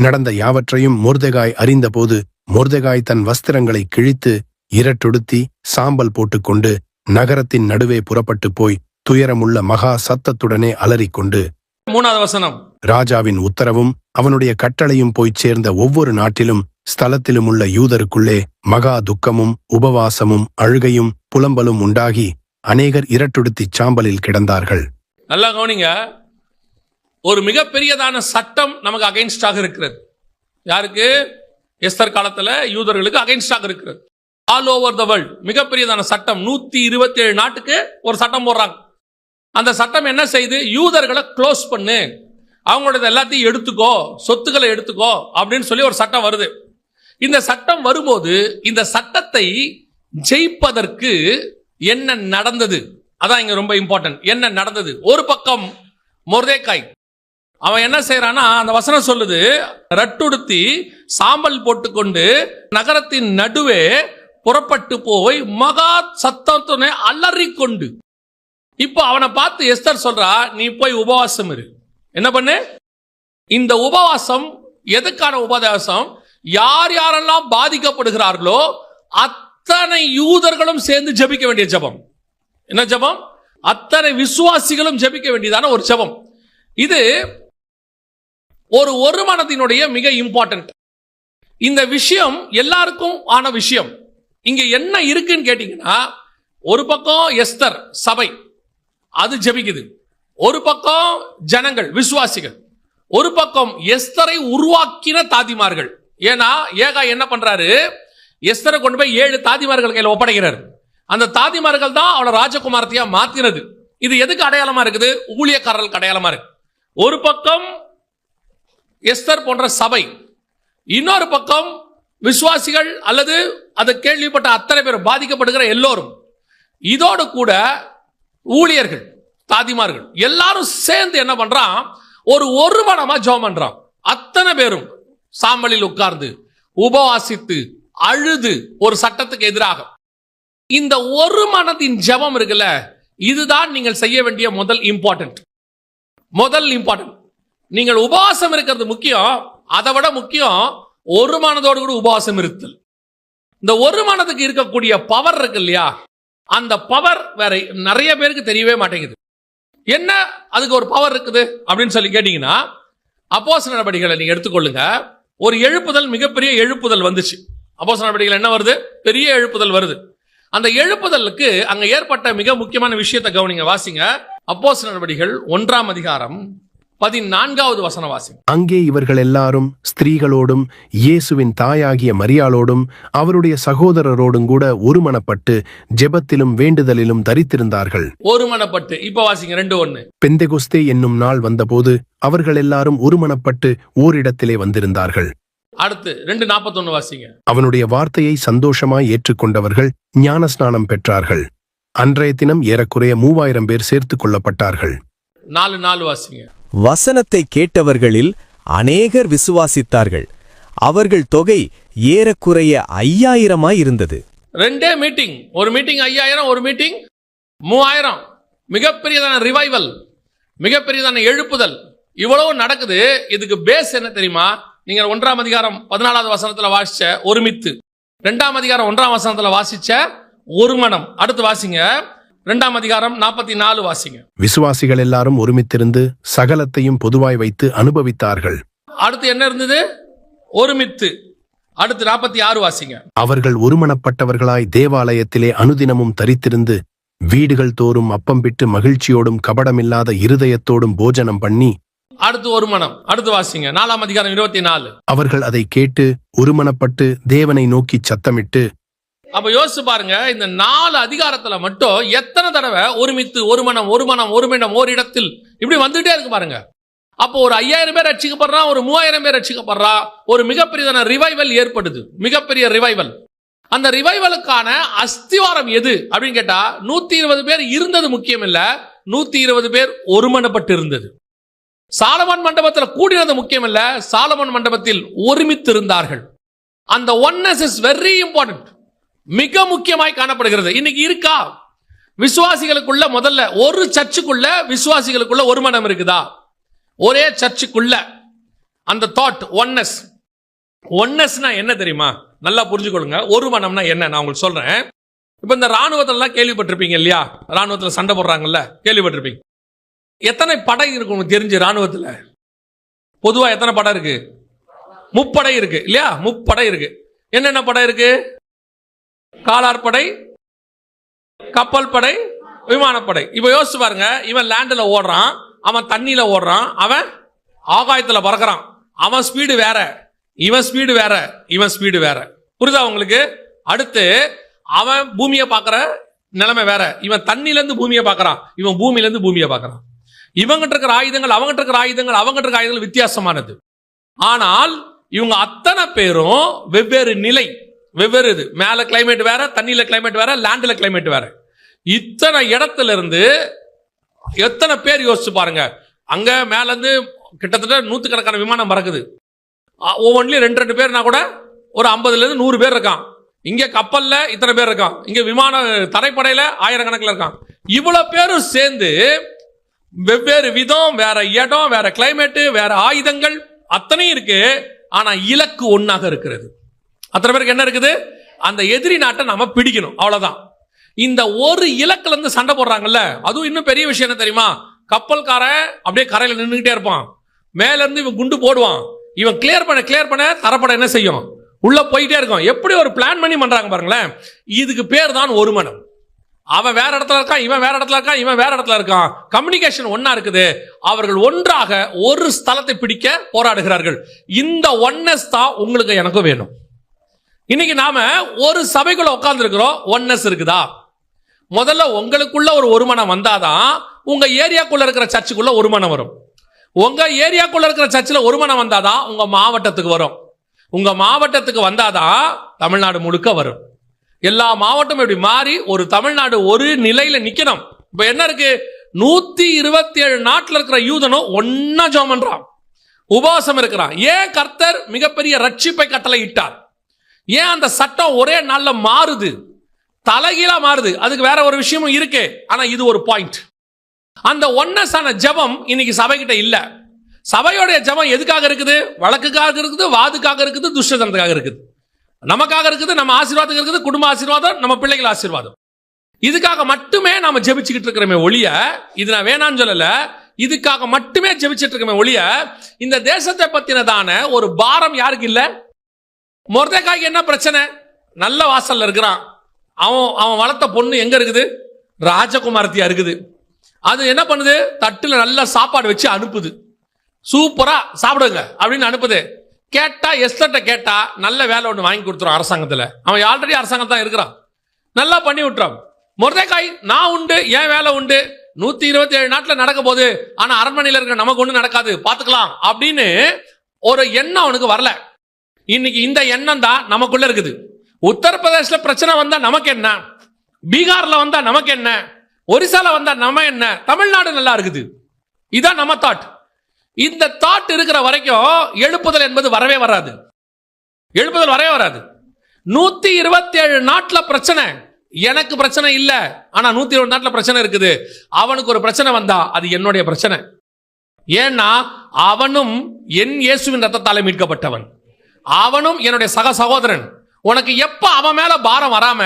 நடந்த யாவற்றையும் மொர்தெகாய் அறிந்தபோது மொர்தெகாய் தன் வஸ்திரங்களை கிழித்து இரட்டுடுத்தி சாம்பல் போட்டுக்கொண்டு நகரத்தின் நடுவே புறப்பட்டு போய் துயரமுள்ள மகா சத்தத்துடனே அலறிக்கொண்டு 3வது வசனம், ராஜாவின் உத்தரவும் அவனுடைய கட்டளையும் போய்ச் சேர்ந்த ஒவ்வொரு நாட்டிலும் ஸ்தலத்திலும் உள்ள யூதருக்குள்ளே மகா துக்கமும் உபவாசமும் அழுகையும் புலம்பலும் உண்டாகி அநேகர் இரட்டுடுத்திச் சாம்பலில் கிடந்தார்கள். நல்லா கவனிங்க, ஒரு மிகப்பெரியதான சட்டம் நமக்கு அகைன்ஸ்டாக இருக்கிறது. யாருக்கு? எஸ்தர் காலத்துல யூதர்களுக்கு அகைன்ஸ்டாக இருக்கிறது. ஆல் ஓவர் த வேர்ல்ட் மிகப்பெரியதான சட்டம். 127 நாட்டுக்கு ஒரு சட்டம் போடுறாங்க. அந்த சட்டம் என்ன செய்து? யூதர்களை க்ளோஸ் பண்ணு, அவங்களோட எல்லாத்தையும் எடுத்துக்கோ, சொத்துக்களை எடுத்துக்கோ அப்படின்னு சொல்லி ஒரு சட்டம் வருது. இந்த சட்டம் வரும்போது இந்த சட்டத்தை ஜெயிப்பதற்கு என்ன நடந்தது, அதான் இங்க ரொம்ப இம்பார்ட்டன்ட். என்ன நடந்தது? ஒரு பக்கம் மொர்தெகாய் அவன் என்ன செய்யறானா, அந்த வசனம் சொல்லுது, ரட்டுடுத்தி சாம்பல் போட்டுக்கொண்டு நகரத்தின் நடுவே புறப்பட்டு போய் மகா சத்தத்துடனே அலறிக்கொண்டு. இப்போ அவனை பார்த்து எஸ்தர் சொல்றா, நீ போய் உபவாசம் இரு. என்ன பண்ணு? இந்த உபவாசம் எதுக்கான உபவாசம்? யார் யாரெல்லாம் பாதிக்கப்படுகிறார்களோ அத்தனை யூதர்களும் சேர்ந்து ஜெபிக்க வேண்டிய ஜெபம். என்ன ஜெபம்? அத்தனை விசுவாசிகளும் ஜெபிக்க வேண்டியதான ஒரு ஜெபம். இது ஒரு மனதினுடைய மிக இம்பார்ட்டன்ட். இந்த விஷயம் எல்லாருக்கும் ஆன விஷயம். இங்க என்ன இருக்குன்னு கேட்டீங்கன்னா, ஒரு பக்கம் எஸ்தர் சபை அது ஜெபிக்குது, ஒரு பக்கம் ஜனங்கள் விசுவாசிகள், ஒரு பக்கம் எஸ்தரை உருவாக்கின தாதிமார்கள். ஏன்னா ஏகா என்ன பண்றாரு? எஸ்தரை கொண்டு போய் 7 தாதிமார்கள் கையில் ஒப்படைக்கிறார். அந்த தாதிமார்கள் தான் அவளை ராஜகுமாரத்தையா மாத்தினது. இது எதுக்கு அடையாளமா இருக்குது? ஊழியக்காரர்களுக்கு அடையாளமா இருக்கு. ஒரு பக்கம் எஸ்தர் போன்ற சபை, இன்னொரு பக்கம் விசுவாசிகள் அல்லது அதை கேள்விப்பட்ட அத்தனை பேர் பாதிக்கப்படுகிற எல்லோரும், இதோடு கூட ஊழியர்கள் தாதிமார்கள் எல்லாரும் சேர்ந்து என்ன பண்றான்? ஒரு மனமா ஜெபம் பண்றான். அத்தனை பேரும் சாம்பலில் உட்கார்ந்து உபவாசித்து அழுது ஒரு சட்டத்துக்கு எதிராக. இந்த ஒரு மனதின் ஜெபம் இருக்குல்ல, இதுதான் நீங்கள் செய்ய வேண்டிய முதல் இம்பார்ட்டன்ட். நீங்கள் உபவாசம் இருக்கிறது முக்கியம். அதை விட முக்கியம் ஒரு மனதோடு கூட உபவாசம் இருத்தல். இந்த ஒரு மனதுக்கு இருக்கக்கூடிய பவர் இருக்கு இல்லையா, அந்த பவர் வேற நிறைய பேருக்கு தெரியவே மாட்டேங்குது. என்ன அதுக்கு ஒரு பவர் இருக்குது அப்படின்னு சொல்லி கேட்டீங்கன்னா, அப்போஸ்தலர் நடவடிக்கைகளை நீங்க எடுத்துக்கொள்ளுங்க. ஒரு எழுப்புதல், மிகப்பெரிய எழுப்புதல் வந்துச்சு. அப்போஸ்தலர் நடவடிக்கைகள் என்ன வருது? பெரிய எழுப்புதல் வருது. அந்த எழுப்புதலுக்கு அங்க ஏற்பட்ட மிக முக்கியமான விஷயத்தை கவனிங்க, வாசிங்க. அப்போஸ்தலர் நடவடிக்கைகள் 1ஆம் அதிகாரம் 14வது வசனம் வாசிங்க. அங்கே இவர்கள் எல்லாரும் ஸ்திரீகளோடும் இயேசுவின் தாயாகிய மரியாளோடும் அவருடைய சகோதரரோடும் கூட ஒருமனப்பட்டு ஜெபத்திலும் வேண்டுதலிலும் தரித்திருந்தார்கள். ஒருமனப்பட்டு. இப்ப வாசிங்க 2:1. பெந்தெகொஸ்தே என்னும் நாள் வந்தபோது அவர்கள் எல்லாரும் ஒருமனப்பட்டு ஓரிடத்திலே வந்திருந்தார்கள். அடுத்து 2:41 வாசிங்க. அவனுடைய வார்த்தையை சந்தோஷமாய் ஏற்றுக்கொண்டவர்கள் ஞானஸ்நானம் பெற்றார்கள். அன்றைய தினம் ஏறக்குறைய 3000 பேர் சேர்த்துக் கொள்ளப்பட்டார்கள். 4:4 வாசிங்க. வசனத்தை கேட்டவர்களில் அநேகர் விசுவாசித்தார்கள். அவர்கள் தொகை ஏறக்குறைய 5000 இருந்தது. ரெண்டே மீட்டிங், ஒரு மீட்டிங் 5000, ஒரு மீட்டிங் 3000. மிகப்பெரியதான ரிவைவல், மிகப்பெரியதான எழுப்புதல், இவ்வளவு நடக்குது. இதுக்கு பேஸ் என்ன தெரியுமா? நீங்க 1ஆம் அதிகாரம் 14வது வசனத்துல வாசிச்ச ஒருமித்து, 2ஆம் அதிகாரம் 1ஆம் வசனத்துல வாசிச்ச ஒரு மனம். அடுத்து வாசிங்க 2ஆம் அதிகாரம் 44 வாசிங்க. விசுவாசிகள் எல்லாரும் ஒருமித்திருந்து சகலத்தையும் பொதுவாய் வைத்து அனுபவித்தார்கள். அடுத்து என்ன இருந்தது? ஒருமித்து. அடுத்து 46 வாசிங்க. அவர்கள் ஒருமனப்பட்டவர்களாய் தேவாலயத்திலே அனுதினமும் தரித்திருந்து வீடுகள் தோறும் அப்பம் பிட்டு மகிழ்ச்சியோடும் கபடமில்லாத இருதயத்தோடும் போஜனம் பண்ணி. அடுத்து ஒரு மனம். அடுத்து வாசிங்க 4ஆம் அதிகாரம் 24. அவர்கள் அதை கேட்டு ஒருமனப்பட்டு தேவனை நோக்கி சத்தமிட்டு. அப்ப யோசிச்சு பாருங்க, இந்த 4 அதிகாரத்துல மட்டும் எத்தனை தடவை ஒருமித்து, ஒரு மனம், ஒரு மனம், ஒரு மிடம், ஒரு இடத்தில் இப்படி வந்துட்டே இருக்கு பாருங்க. அப்போ ஒரு 5000 பேர் ரட்சிக்கப்படுறான், ஒரு 3000 பேர் ரட்சிக்கப்படுறா. ஒரு மிகப்பெரியதான ரிவைவல் ஏற்படுது, மிகப்பெரிய ரிவைவல். அந்த ரிவைவலுக்கான அஸ்திவாரம் எது அப்படின்னு கேட்டா, 120 பேர் இருந்தது முக்கியம் இல்ல, 120 பேர் ஒருமனப்பட்டு இருந்தது. சாலமன் மண்டபத்தில் கூடினது முக்கியம் இல்ல, சாலமன் மண்டபத்தில் ஒருமித்து இருந்தார்கள். அந்த ஒன்னஸ் இஸ் வெரி இம்பார்ட்டன்ட், மிக முக்கியமாய் காணப்படுகிறது. இன்னைக்கு இருக்கா? விசுவாசிகளுக்குள்ள முதல்ல ஒரு சர்ச்சுக்குள்ள விசுவாசிகளுக்குள்ள ஒரு மனம் இருக்குதா? ஒரே சர்ச்சுக்குள்ள அந்த தாட் ஒன்னஸ். ஒன்னஸ்னா என்ன தெரியுமா? நல்லா புரிஞ்சுக்கொள்ளுங்க. ஒரு மனம்னா என்ன நான் உங்களுக்கு சொல்றேன். இப்ப இந்த ராணுவத்திலாம் கேள்விப்பட்டிருப்பீங்க இல்லையா? ராணுவத்துல சண்டை போடுறாங்கல்ல, கேள்விப்பட்டிருப்பீங்க. எத்தனை படை இருக்கு உங்களுக்கு தெரிஞ்சு? ராணுவத்துல பொதுவா எத்தனை படை இருக்கு? முப்படை இருக்கு இல்லையா? முப்படை இருக்கு. என்னென்ன படை இருக்கு? காலாட்படை, கப்பல் படை, விமானப்படை. இப்ப யோசிச்சு பாருங்க, இவன் லேண்ட்ல ஓடுறான், அவன் தண்ணியில ஓடுறான், அவன் ஆகாயத்துல பறக்கிறான். அவன் ஸ்பீடு வேற, இவன் ஸ்பீடு வேற, இவன் ஸ்பீடு வேற. புரியுதா உங்களுக்கு? அடுத்து அவன் பூமியை பார்க்கிற நிலைமை வேற. இவன் தண்ணில இருந்து பூமியை பார்க்கறான், இவன் பூமியில இருந்து பூமியை பார்க்கறான். இவங்கிட்ட இருக்கிற ஆயுதங்கள், அவங்கிட்ட இருக்கிற ஆயுதங்கள், அவங்கிட்ட இருக்கிற ஆயுதங்கள் வித்தியாசமானது. ஆனால் இவங்க அத்தனை பேரும் வெவ்வேறு நிலை, வெவ்வேறு இது. மேல கிளைமேட் வேற, தண்ணியில கிளைமேட் வேற, லேண்ட்ல கிளைமேட் வேற. இத்தனை இடத்துல இருந்து எத்தனை பேர் யோசிச்சு பாருங்க. அங்க மேல இருந்து கிட்டத்தட்ட 100கணக்கான விமானம் பறக்குது. ஒவ்வொன்றிலும் 2 பேர்னா கூட ஒரு 50ல இருந்து 100 பேர் இருக்கான். இங்க கப்பல்ல இத்தனை பேர் இருக்கான், இங்க விமான தரைப்படையில 1000 கணக்கில் இருக்கான். இவ்வளவு பேரும் சேர்ந்து வெவ்வேறு விதம், வேற இடம், வேற கிளைமேட், வேற ஆயுதங்கள் அத்தனை இருக்கு. ஆனா இலக்கு ஒன்னாக இருக்கிறது. அத்தனை பேருக்கு என்ன இருக்குது? அந்த எதிரி நாட்டை நாம பிடிக்கணும், அவ்வளவுதான். இந்த ஒரு இலக்குல இருந்து சண்டை போடுறாங்கல்ல, அதுவும் இன்னும் பெரிய விஷயம் என்ன தெரியுமா? கப்பல்காரன் அப்படியே கரையில நின்றுகிட்டே இருப்பான், மேல இருந்து இவன் குண்டு போடுவான், இவன் கிளியர் பண்ண தரப்பட என்ன செய்யும்? உள்ள போயிட்டே இருக்கும். எப்படி ஒரு பிளான் பண்ணி பண்றாங்க பாருங்களேன். இதுக்கு பேர் தான் ஒரு மனம். அவன் வேற இடத்துல இருக்கான், இவன் வேற இடத்துல இருக்கான், இவன் வேற இடத்துல இருக்கான். கம்யூனிகேஷன் ஒன்னா இருக்குது. அவர்கள் ஒன்றாக ஒரு ஸ்தலத்தை பிடிக்க போராடுகிறார்கள். இந்த ஒன்னஸ் தான் உங்களுக்கு எனக்கும் வேணும். இன்னைக்கு நாம ஒரு சபைக்குள்ள உட்கார்ந்து இருக்கிறோம், ஒன்னஸ் இருக்குதா? முதல்ல உங்களுக்குள்ள ஒரு மனம் வந்தாதான் உங்க ஏரியாக்குள்ள இருக்கிற சர்ச்சுக்குள்ள ஒரு மனம் வரும். உங்க ஏரியாக்குள்ள இருக்கிற சர்ச்சில் ஒரு மனம் வந்தாதான் உங்க மாவட்டத்துக்கு வரும். உங்க மாவட்டத்துக்கு வந்தாதான் தமிழ்நாடு முழுக்க வரும். எல்லா மாவட்டமும் இப்படி மாறி ஒரு தமிழ்நாடு ஒரு நிலையில நிக்கணும். இப்ப என்ன இருக்கு? 127 நாட்டில் இருக்கிற யூதனும் ஒன்னா ஜெபம் பண்றான், உபவாசம் இருக்கிறான். ஏன் கர்த்தர் மிகப்பெரிய ரட்சிப்பை கட்டளை இட்டார்? ஏன் அந்த சட்டம் ஒரே நாள்ல மாறுது, தலைகீழா மாறுது? அதுக்கு வேற ஒரு விஷயமும் இருக்கு. ஆனா இது ஒரு பாயிண்ட். அந்த ஒன்னஸான ஜெபம் இன்னைக்கு சபைகிட்ட இல்ல. சபையோடைய ஜெபம் எதுக்காக இருக்குது? வழக்குக்காக இருக்குது, வாதுக்காக இருக்குது, துஷ்டத்தனத்துக்காக இருக்குது. நமக்காக இருக்குது, நம்ம ஆசீர்வாதத்துக்கு இருக்குது, குடும்ப ஆசீர்வாதம், நம்ம பிள்ளைகள் ஆசீர்வாதம். இதுக்காக மட்டுமே நாம ஜெபிச்சுக்கிட்டு இருக்கிறோமே ஒழிய, இது நான் வேணான்னு சொல்லல, இதுக்காக மட்டுமே ஜெபிச்சுட்டு இருக்கோமே ஒழிய, இந்த தேசத்தை பத்தினதான ஒரு பாரம் யாருக்கு இல்ல? மொர்தெகாய்க்கு என்ன பிரச்சனை? நல்ல வாசல்ல இருக்கிறான். அவன் வளர்த்த பொண்ணு எங்க இருக்குது? ராஜகுமாரத்தியா இருக்குது. அது என்ன பண்ணுது? தட்டுல நல்ல சாப்பாடு வச்சு அனுப்புது. சூப்பரா சாப்பிடுங்க அப்படின்னு அனுப்புது. கேட்டா எஸ்தர்ட்ட கேட்டா நல்ல வேலை ஒன்று வாங்கி கொடுத்துரும் அரசாங்கத்தில். அவன் ஆல்ரெடி அரசாங்கம் தான் இருக்கிறான், நல்லா பண்ணி விட்டுறான். மொர்தெகாய் நான் உண்டு, என் வேலை உண்டு, 127 நாட்டில் நடக்க போகுது, ஆனா அரண்மனையில் இருக்கிற நமக்கு ஒன்றும் நடக்காது, பார்த்துக்கலாம் அப்படின்னு ஒரு எண்ணம் அவனுக்கு வரல. இன்னைக்கு இந்த எண்ணம் தான் நமக்குள்ள இருக்குது. உத்தரப்பிரதேசல பிரச்சனை வந்தா நமக்கு என்ன, பீகார்ல வந்தா நமக்கு என்ன, ஒரிசால வந்தா நம்ம என்ன, தமிழ்நாடு நல்லா இருக்குது, இதான் நம்ம தாட். இந்த தாட் இருக்கிற வரைக்கும் எழுப்புதல் என்பது வரவே வராது. எழுப்புதல் வரவே வராது. 127 நாட்டுல பிரச்சனை, எனக்கு பிரச்சனை இல்ல, ஆனா 127 நாட்டுல பிரச்சனை இருக்குது. அவனுக்கு ஒரு பிரச்சனை வந்தா அது என்னுடைய பிரச்சனை. ஏன்னா அவனும் என் இயேசுவின் ரத்தத்தாலே மீட்கப்பட்டவன், அவனும் என்னுடைய சக சகோதரன். உனக்கு எப்ப அவன் மேல பாரம் வராம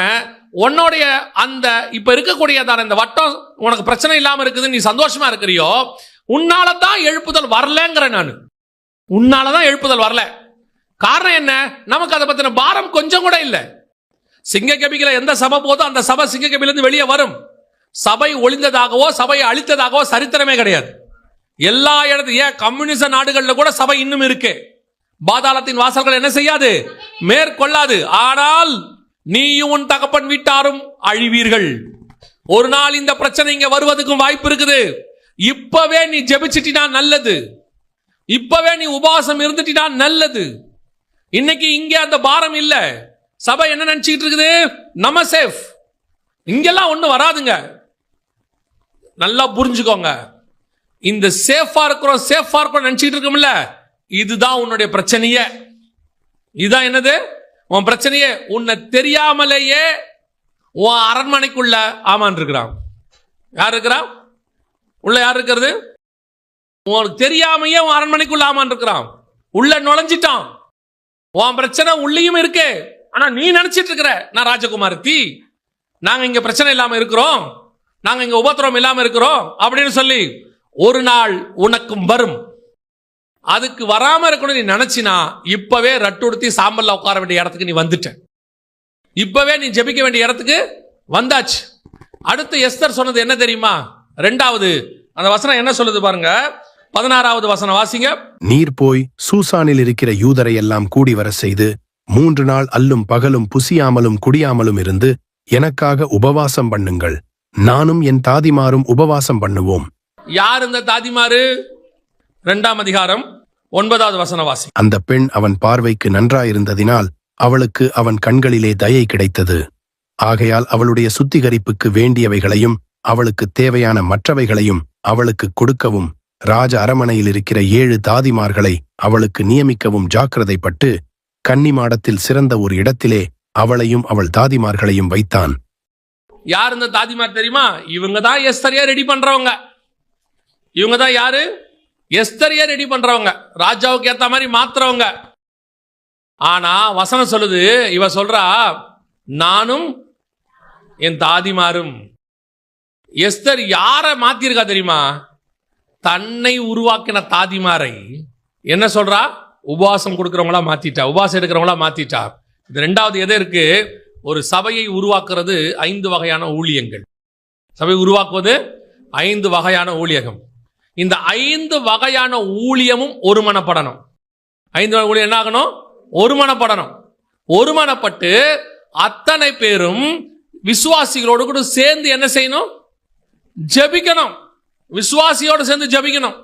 உன்னுடைய அந்த இப்ப இருக்கக்கூடியதான இந்த வட்டம் உனக்கு பிரச்சனை இல்லாம இருக்குது, நீ சந்தோஷமா இருக்கிறியோ, உன்னாலதான் எழுப்புதல் வரலங்கிற. நான் உன்னாலதான் எழுப்புதல் வரல. காரணம் என்ன? நமக்கு அதை பத்தின பாரம் கொஞ்சம் கூட இல்ல. சிங்க கபில எந்த சபை போதோ அந்த சபை சிங்க கபிலிருந்து வெளியே வரும். சபை ஒளிந்ததாகவோ சபையை அழித்ததாகவோ சரித்திரமே கிடையாது. எல்லா இடத்தையும், ஏன் கம்யூனிச நாடுகள்ல கூட சபை இன்னும் இருக்கு. பாதாளத்தின் வாசல்கள் என்ன செய்யாது? மேற்கொள்ளாது. ஆனால் நீயும் உன் தகப்பன் வீட்டாரும் அழிவீர்கள். ஒரு நாள் இந்த பிரச்சனை இங்க வருவதற்கும் வாய்ப்பு இருக்குது. இப்பவே நீ ஜெபிச்சிட்டா நல்லது, இப்பவே நீ உபவாசம் இருந்துட்டா நல்லது. இன்னைக்கு இங்க அந்த பாரம் இல்ல. சபை என்ன நினைச்சிட்டு இருக்குது? நம்ம சேஃப், இங்கெல்லாம் ஒண்ணு வராதுங்க. நல்லா புரிஞ்சுக்கோங்க. இந்த சேஃபா இருக்கிறோம் நினைச்சிட்டு இருக்கோம்ல, இதுதான் உன்னுடைய பிரச்சனையே. இதுதான் என்னது உன் பிரச்சனையே. உன்னை தெரியாமலேயே உன் அரண்மனைக்குள்ள ஆமான் இருக்கிறான். யார் இருக்கிறான் உள்ள? யார் இருக்கிறது? உனக்கு தெரியாமையே உன் அரண்மனைக்குள்ள ஆமான் இருக்கிறான், உள்ள நுழைஞ்சிட்டான். உன் பிரச்சனை உள்ளேயும் இருக்கு. ஆனா நீ நினைச்சிட்டு இருக்கிற நான் ராஜகுமாரத்தி, நாங்க இங்க பிரச்சனை இல்லாம இருக்கிறோம், நாங்க இங்க உபத்திரவம் இல்லாம இருக்கிறோம் அப்படின்னு சொல்லி ஒரு நாள் உனக்கும் வரும். அதுக்கு வராம இருக்கணும் நீ நினைச்சினா இப்பவே ரட்டுடுத்தி சாம்பல்ல உட்கார வேண்டிய இடத்துக்கு நீ வந்துட்ட. இப்பவே நீ ஜெபிக்க வேண்டிய இடத்துக்கு வந்தாச்சு. அடுத்து எஸ்தர் சொன்னது என்ன தெரியுமா? ரெண்டாவது அந்த வசனம் என்ன சொல்லுது பாருங்க. 16வது வசனம் வாசிங்க. நீர் போய் சூசானில் இருக்கிற யூதரை எல்லாம் கூடி வர செய்து 3 நாள் அல்லும் பகலும் புசியாமலும் குடியாமலும் இருந்து எனக்காக உபவாசம் பண்ணுங்கள், நானும் என் தாதிமாரும் உபவாசம் பண்ணுவோம். யார் இந்த தாதிமாரு? 2ஆம் அதிகாரம் 9வது வசனம் வாசி. அந்த பெண் அவன் பார்வைக்கு நன்றாயிருந்ததினால் அவளுக்கு அவன் கண்களிலே தயை கிடைத்தது. ஆகையால் அவளுடைய சுத்திகரிப்புக்கு வேண்டியவைகளையும் அவளுக்கு தேவையான மற்றவைகளையும் அவளுக்கு கொடுக்கவும் ராஜ அரமனையில் இருக்கிற 7 தாதிமார்களை அவளுக்கு நியமிக்கவும் ஜாக்கிரதைப்பட்டு கன்னிமாடத்தில் சிறந்த ஒரு இடத்திலே அவளையும் அவள் தாதிமார்களையும் வைத்தான். யார் இந்த தாதிமார் தெரியுமா? இவங்க தான் எஸ்தரியா ரெடி பண்றவங்க. இவங்க தான் யாரு? எஸ்தரியா ரெடி பண்றவங்க, ராஜாவுக்கு ஏத்த மாதிரி மாத்துறவங்க. ஆனா வசனம் சொல்லுது, இவ சொல்றா நானும் என் தாதிமாரும். எஸ்தர் யார மாத்திருக்கா தெரியுமா? தன்னை உருவாக்கின தாதிமாரை என்ன சொல்றா? உபவாசம் கொடுக்கிறவங்களா மாத்திட்டா, உபவாசம் எடுக்கிறவங்களா மாத்திட்டா. இது 2வது எது இருக்கு? ஒரு சபையை உருவாக்குறது 5 வகையான ஊழியங்கள். சபை உருவாக்குவது 5 வகையான ஊழியகம். இந்த 5 வகையான ஊழியமும் ஒருமனப்படணும். 5 வகை ஊழியம் என்ன ஆகணும்? ஒருமனப்படணும். ஒருமனப்பட்டு அத்தனை பேரும் விசுவாசிகளோடு கூட சேர்ந்து என்ன செய்யணும்? ஜெபிக்கணும். விசுவாசியோடு சேர்ந்து ஜெபிக்கணும்.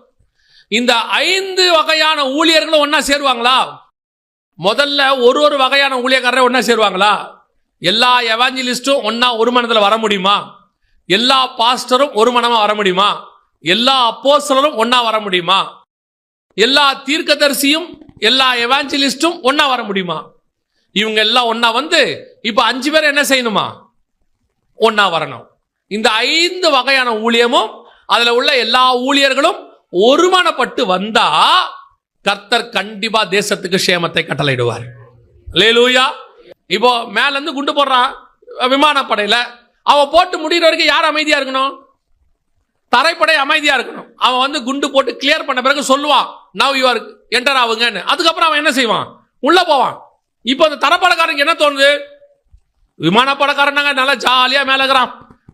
இந்த 5 வகையான ஊழியர்களும் ஒன்னா சேருவாங்களா? முதல்ல ஒரு வகையான ஊழியக்காரரை ஒன்னா சேருவாங்களா? எல்லா எவாஞ்சலிஸ்டும் ஒன்னா ஒரு மனதில் வர முடியுமா? எல்லா பாஸ்டரும் ஒரு மனமா வர முடியுமா? எல்லா அப்போஸ்தலரும் ஒன்னா வர முடியுமா? எல்லா தீர்க்கதரிசியும் எல்லா எவாஞ்சலிஸ்டும் ஒன்னா வர முடியுமா? இவங்க எல்லாம் ஒன்னா வந்து இப்ப 5 பேர் என்ன செய்யணுமா? ஒன்னா வரணும். இந்த 5 வகையான ஊழியமும் அதுல உள்ள எல்லா ஊழியர்களும் ஒருமனப்பட்டு வந்தா கர்த்தர் கண்டிப்பா தேசத்துக்கு சேமத்தை கட்டளையிடுவார். அல்லேலூயா. இப்போ மேல இருந்து குண்டு போடுறான் விமானப்படையில, அவன் போட்டு முடிகிற வரைக்கும் யார் அமைதியா இருக்கணும்? தரைப்படை அமைதியா இருக்கணும். அவன் வந்து குண்டு போட்டு கிளியர் பண்ண பிறகு சொல்லுவான், நவ் யூ ஆர் என்டர் ஆகுங்கன்னு. அதுக்கப்புறம் அவன் என்ன செய்வான்? உள்ள போவான். இப்போ அந்த தரப்படக்காரனுக்கு என்ன தோணுது? விமானப்படக்காரனாங்க நல்லா ஜாலியா மேல இருக்கிறான்,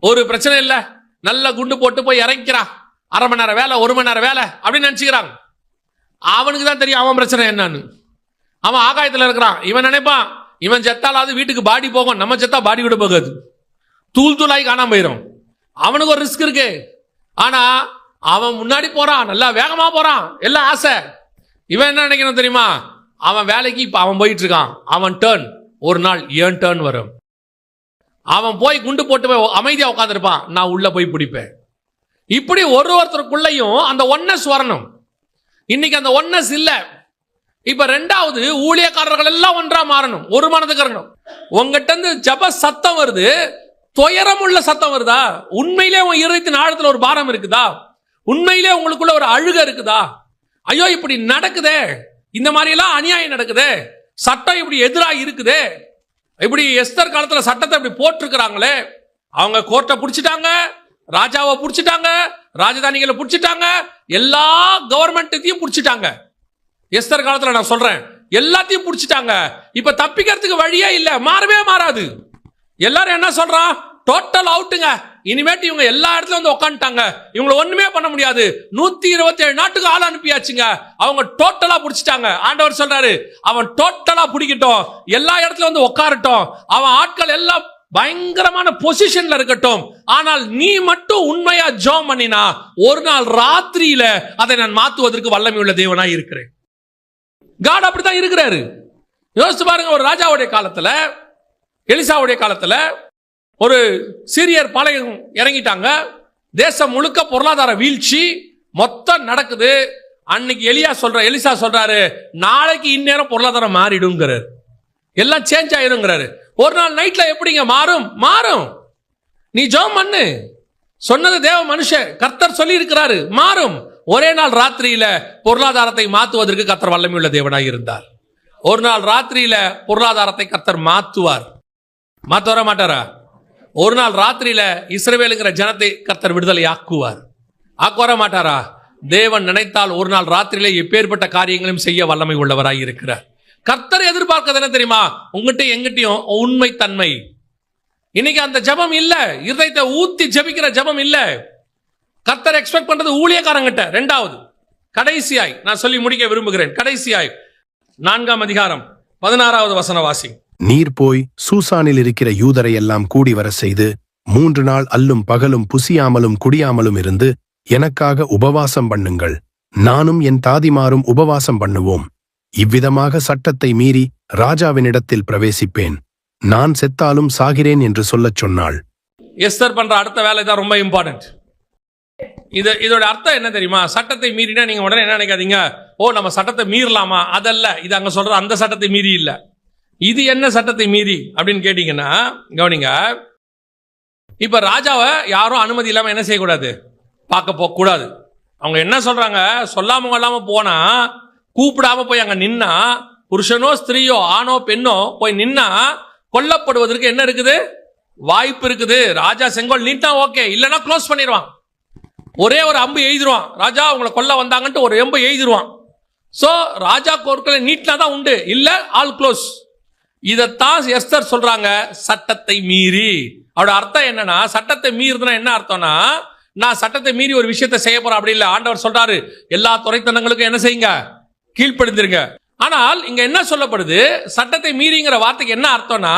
ஒரு பிரச்சனை இல்லை, நல்ல குண்டு போட்டு போய் இறக்கிறான், 1/2 மணி நேரம் வேலை 1 மணி நேரம் வேலை அப்படின்னு நினைச்சுக்கிறாங்க. அவனுக்கு தான் தெரியும் அவன் பிரச்சனை என்னன்னு. அவன் ஆகாயத்தில் இருக்கிறான். இவன் நினைப்பான் இவன் செத்தாலாவது வீட்டுக்கு பாடி போகும், நம்ம செத்தா பாடி கூட போகாது, தூள் தூளாகி காணாம போயிடும். அவனுக்கு ஒரு ரிஸ்க் இருக்கு. ஆனா அவன் முன்னாடி போறான், நல்லா வேகமா போறான், எல்லாம் ஆசை. இவன் என்ன நினைக்கணும் தெரியுமா? அவன் வேலைக்கு இப்ப அவன் போயிட்டு இருக்கான், அவன் டேர்ன் ஒரு நாள் ஏன் டேர்ன் வரும். அவன் போய் குண்டு போட்டு போய் அமைதியா உட்காந்துருப்பான், நான் உள்ள போய் பிடிப்பேன். இப்படி ஒருத்தருக்குள்ளையும் அந்த ஒன்னஸ் வரணும். இன்னைக்கு அந்த ஒன்னஸ் இல்ல. இப்ப 2வது ஊழியக்காரர்கள் எல்லாம் ஒன்றா மாறணும், ஒரு மனதுக்கு இருக்கணும். உங்ககிட்ட இருந்து ஜப சத்தம் வருது, துயரம் உள்ள சத்தம் வருதா? உண்மையிலே உங்க இருதயத்தின் ஆழத்துல ஒரு பாரம் இருக்குதா? உண்மையிலே உங்களுக்குள்ள ஒரு அழுக இருக்குதா? ஐயோ இப்படி நடக்குதே, இந்த மாதிரி எல்லாம் அநியாயம் நடக்குதே, சட்டம் இப்படி எதிராக இருக்குதே, இப்படி எஸ்தர் காலத்துல சட்டத்தை இப்படி போட்டிருக்கிறாங்களே, அவங்க கோர்ட்டை பிடிச்சிட்டாங்க, ராஜாவை பிடிச்சிட்டாங்க, ராஜதானிகளை பிடிச்சிட்டாங்க, எல்லா கவர்மெண்ட்டையும் பிடிச்சிட்டாங்க. எஸ்தர் காலத்துல நான் சொல்றேன், எல்லாத்தையும் பிடிச்சிட்டாங்க. இப்ப தப்பிக்கிறதுக்கு வழியே இல்ல, மாறவே மாறாது. எல்லாரும் என்ன சொல்றான்? டோட்டல் அவுட்டுங்க. இனிமேட்டு இவங்க எல்லா இடத்துல வந்து உட்காந்துட்டாங்க, இவங்களை ஒண்ணுமே பண்ண முடியாது. 127 நாட்டுக்கு ஆள் அனுப்பியாச்சுங்க, அவங்க டோட்டலா பிடிச்சிட்டாங்க. ஆண்டவர் சொல்றாரு, அவன் டோட்டலா பிடிக்கட்டும், எல்லா இடத்துல வந்து உட்காரட்டும், அவன் ஆட்கள் எல்லாம் பயங்கரமான பொசிஷன்ல இருக்கட்டும். ஆனால் நீ மட்டும் உண்மையா ஜெபம் பண்ணினா ஒரு நாள் ராத்திரியில அதை நான் மாத்துவதற்கு வல்லமை உள்ள தேவனாய் இருக்கிறேன். காட் அப்படித்தான் இருக்கிறாரு. யோசிச்சு பாருங்க, ஒரு ராஜாவுடைய காலத்துல, எலிசாவுடைய காலத்துல ஒரு சீரியர் பாளையம் இறங்கிட்டாங்க, தேசம் முழுக்க பொருளாதார வீழ்ச்சி மொத்தம் நடக்குது. அன்னைக்கு எலிசா சொல்றாரு, நாளைக்கு இந்நேரம் பொருளாதாரம் மாறிடுங்கிறாரு, எல்லாம் சேஞ்ச் ஆயிருங்கிறாரு. ஒரு நாள் நைட்ல எப்படிங்க மாறும்? மாறும். நீ ஜெபம் பண்ணு, சொன்னது தேவ மனுஷன் கர்த்தர் சொல்லி இருக்கிறாரு, மாறும். ஒரே நாள் ராத்திரியில பொருளாதாரத்தை மாத்துவதற்கு கர்த்தர் வல்லமை உள்ள தேவனாய் இருந்தார். ஒரு நாள் ராத்திரியில பொருளாதாரத்தை கர்த்தர் மாத்துவார். மாத்த வர மாட்டாரா? ஒரு நாள் ராத்திரியில இஸ்ரவேலுங்கிற ஜனத்தை கர்த்தர் விடுதலை ஆக்குவார். ஆக்குவர மாட்டாரா? தேவன் நினைத்தால் ஒரு நாள் ராத்திரியில எப்பேற்பட்ட காரியங்களையும் செய்ய வல்லமை உள்ளவராய் இருக்கிறார். கர்த்தர் எதிர்பார்க்கிறது என்ன தெரியுமா? உங்ககிட்ட எங்கிட்டையும் உண்மை தன்மை. இன்னைக்கு அந்த ஜபம் இல்ல, இருதயத்தை ஊத்தி ஜபிக்கிற ஜபம் இல்ல. கர்த்தர் எக்ஸ்பெக்ட் பண்றது ஊழியக்காரங்கிட்ட. 2வது கடைசியாய் நான் சொல்லி முடிக்க விரும்புகிறேன். கடைசியாய் 4ஆம் அதிகாரம் 16வது வசனம் வாசி. நீர் போய் சூசானில் இருக்கிற யூதரை எல்லாம் கூடி வர செய்து 3 நாள் அல்லும் பகலும் புசியாமலும் குடியாமலும் இருந்து எனக்காக உபவாசம் பண்ணுங்கள், நானும் என் தாதிமாரும் உபவாசம் பண்ணுவோம். இவ்விதமாக சட்டத்தை மீறி ராஜாவினிடத்தில் பிரவேசிப்பேன், நான் செத்தாலும் சாகிறேன் என்று சொல்லச் சொன்னாள். எஸ்தர் பண்ற அடுத்த வேலை தான் ரொம்ப இம்பார்ட்டன்ட். இதோட அர்த்தம் என்ன தெரியுமா? சட்டத்தை மீறினா நீங்க உடனே என்ன நினைக்காதீங்க, ஓ நம்ம சட்டத்தை மீறலாமா, அதல்ல. இது அங்க சொல்ற அந்த சட்டத்தை மீறி இல்ல. இது என்ன சட்டத்தை மீறி அப்படின்னு கேட்டீங்கன்னா, கவனிங்க, இப்ப ராஜாவை யாரும் அனுமதி இல்லாம என்ன செய்யக்கூடாது? பார்க்க போக கூடாது. அவங்க என்ன சொல்றாங்க? சொல்லாம கொள்ளாம போனா, கூப்பிடாம போய் அங்க நின்னா, புருஷனோ ஸ்திரீயோ ஆணோ பெண்ணோ போய் நின்னா கொல்லப்படுவதற்கு என்ன இருக்குது? வாய்ப்பு இருக்குது. ராஜா செங்கோல் நீட்டா ஓகே, இல்லைன்னா க்ளோஸ் பண்ணிடுவான். ஒரே ஒரு அம்பு எழுதிருவான், ராஜா அவங்களை கொல்ல வந்தாங்கன்ட்டு ஒரு எம்பு எழுதிருவான். சோ ராஜா கோர்க்களை நீட்டினா தான் உண்டு, இல்ல ஆல் க்ளோஸ். இதத்தான் எஸ்தர் சொல்றாங்க, சட்டத்தை மீறி. அவரோட அர்த்தம் என்னன்னா, சட்டத்தை மீறுதுன்னா என்ன அர்த்தம்னா, நான் சட்டத்தை மீறி ஒரு விஷயத்தை செய்ய போறேன் அப்படி இல்லை. ஆண்டவர் சொல்றாரு, எல்லா துறைத்தனங்களுக்கும் என்ன செய்யுங்க? கீழ்ப்படிந்திருங்க. ஆனால் இங்க என்ன சொல்லப்படுது? சட்டத்தை மீறிங்கிற வார்த்தைக்கு என்ன அர்த்தம்னா,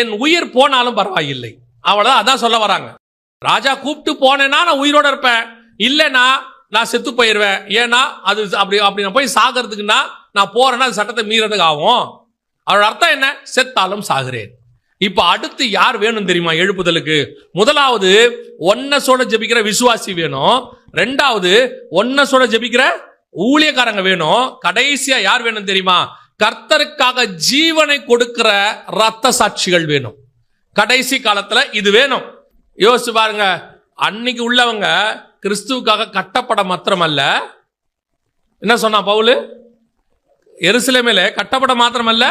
என் உயிர் போனாலும் பரவாயில்லை, அவ்வளவுதான். அதான் சொல்ல வராங்க. ராஜா கூப்பிட்டு போனேன்னா நான் உயிரோட இருப்பேன், இல்லைன்னா நான் செத்து போயிருவேன். ஏன்னா அது அப்படி நான் போய் சாகிறதுக்குன்னா நான் போறேன்னா அது சட்டத்தை மீறதுக்கு ஆகும். அவரோட அர்த்தம் என்ன? செத்தாலும் சாகிறேன். இப்ப அடுத்து யார் வேணும் தெரியுமா எழுப்புதலுக்கு? முதலாவது ஒன்னசோட ஜெபிக்கிற விசுவாசி வேணும். 2வது ஒன்னசோட ஜெபிக்கிற ஊழியக்காரங்க வேணும். கடைசியா யார் வேணும் தெரியுமா? கர்த்தருக்காக ஜீவனை கொடுக்கிற ரத்த சாட்சிகள் வேணும். கடைசி காலத்துல இது வேணும். யோசிச்சு பாருங்க, அன்னைக்கு உள்ளவங்க கிறிஸ்துவுக்காக கட்டப்பட மாத்திரமல்ல, என்ன சொன்னா பவுல், எருசலேமிலே கட்டப்பட மாத்திரமல்ல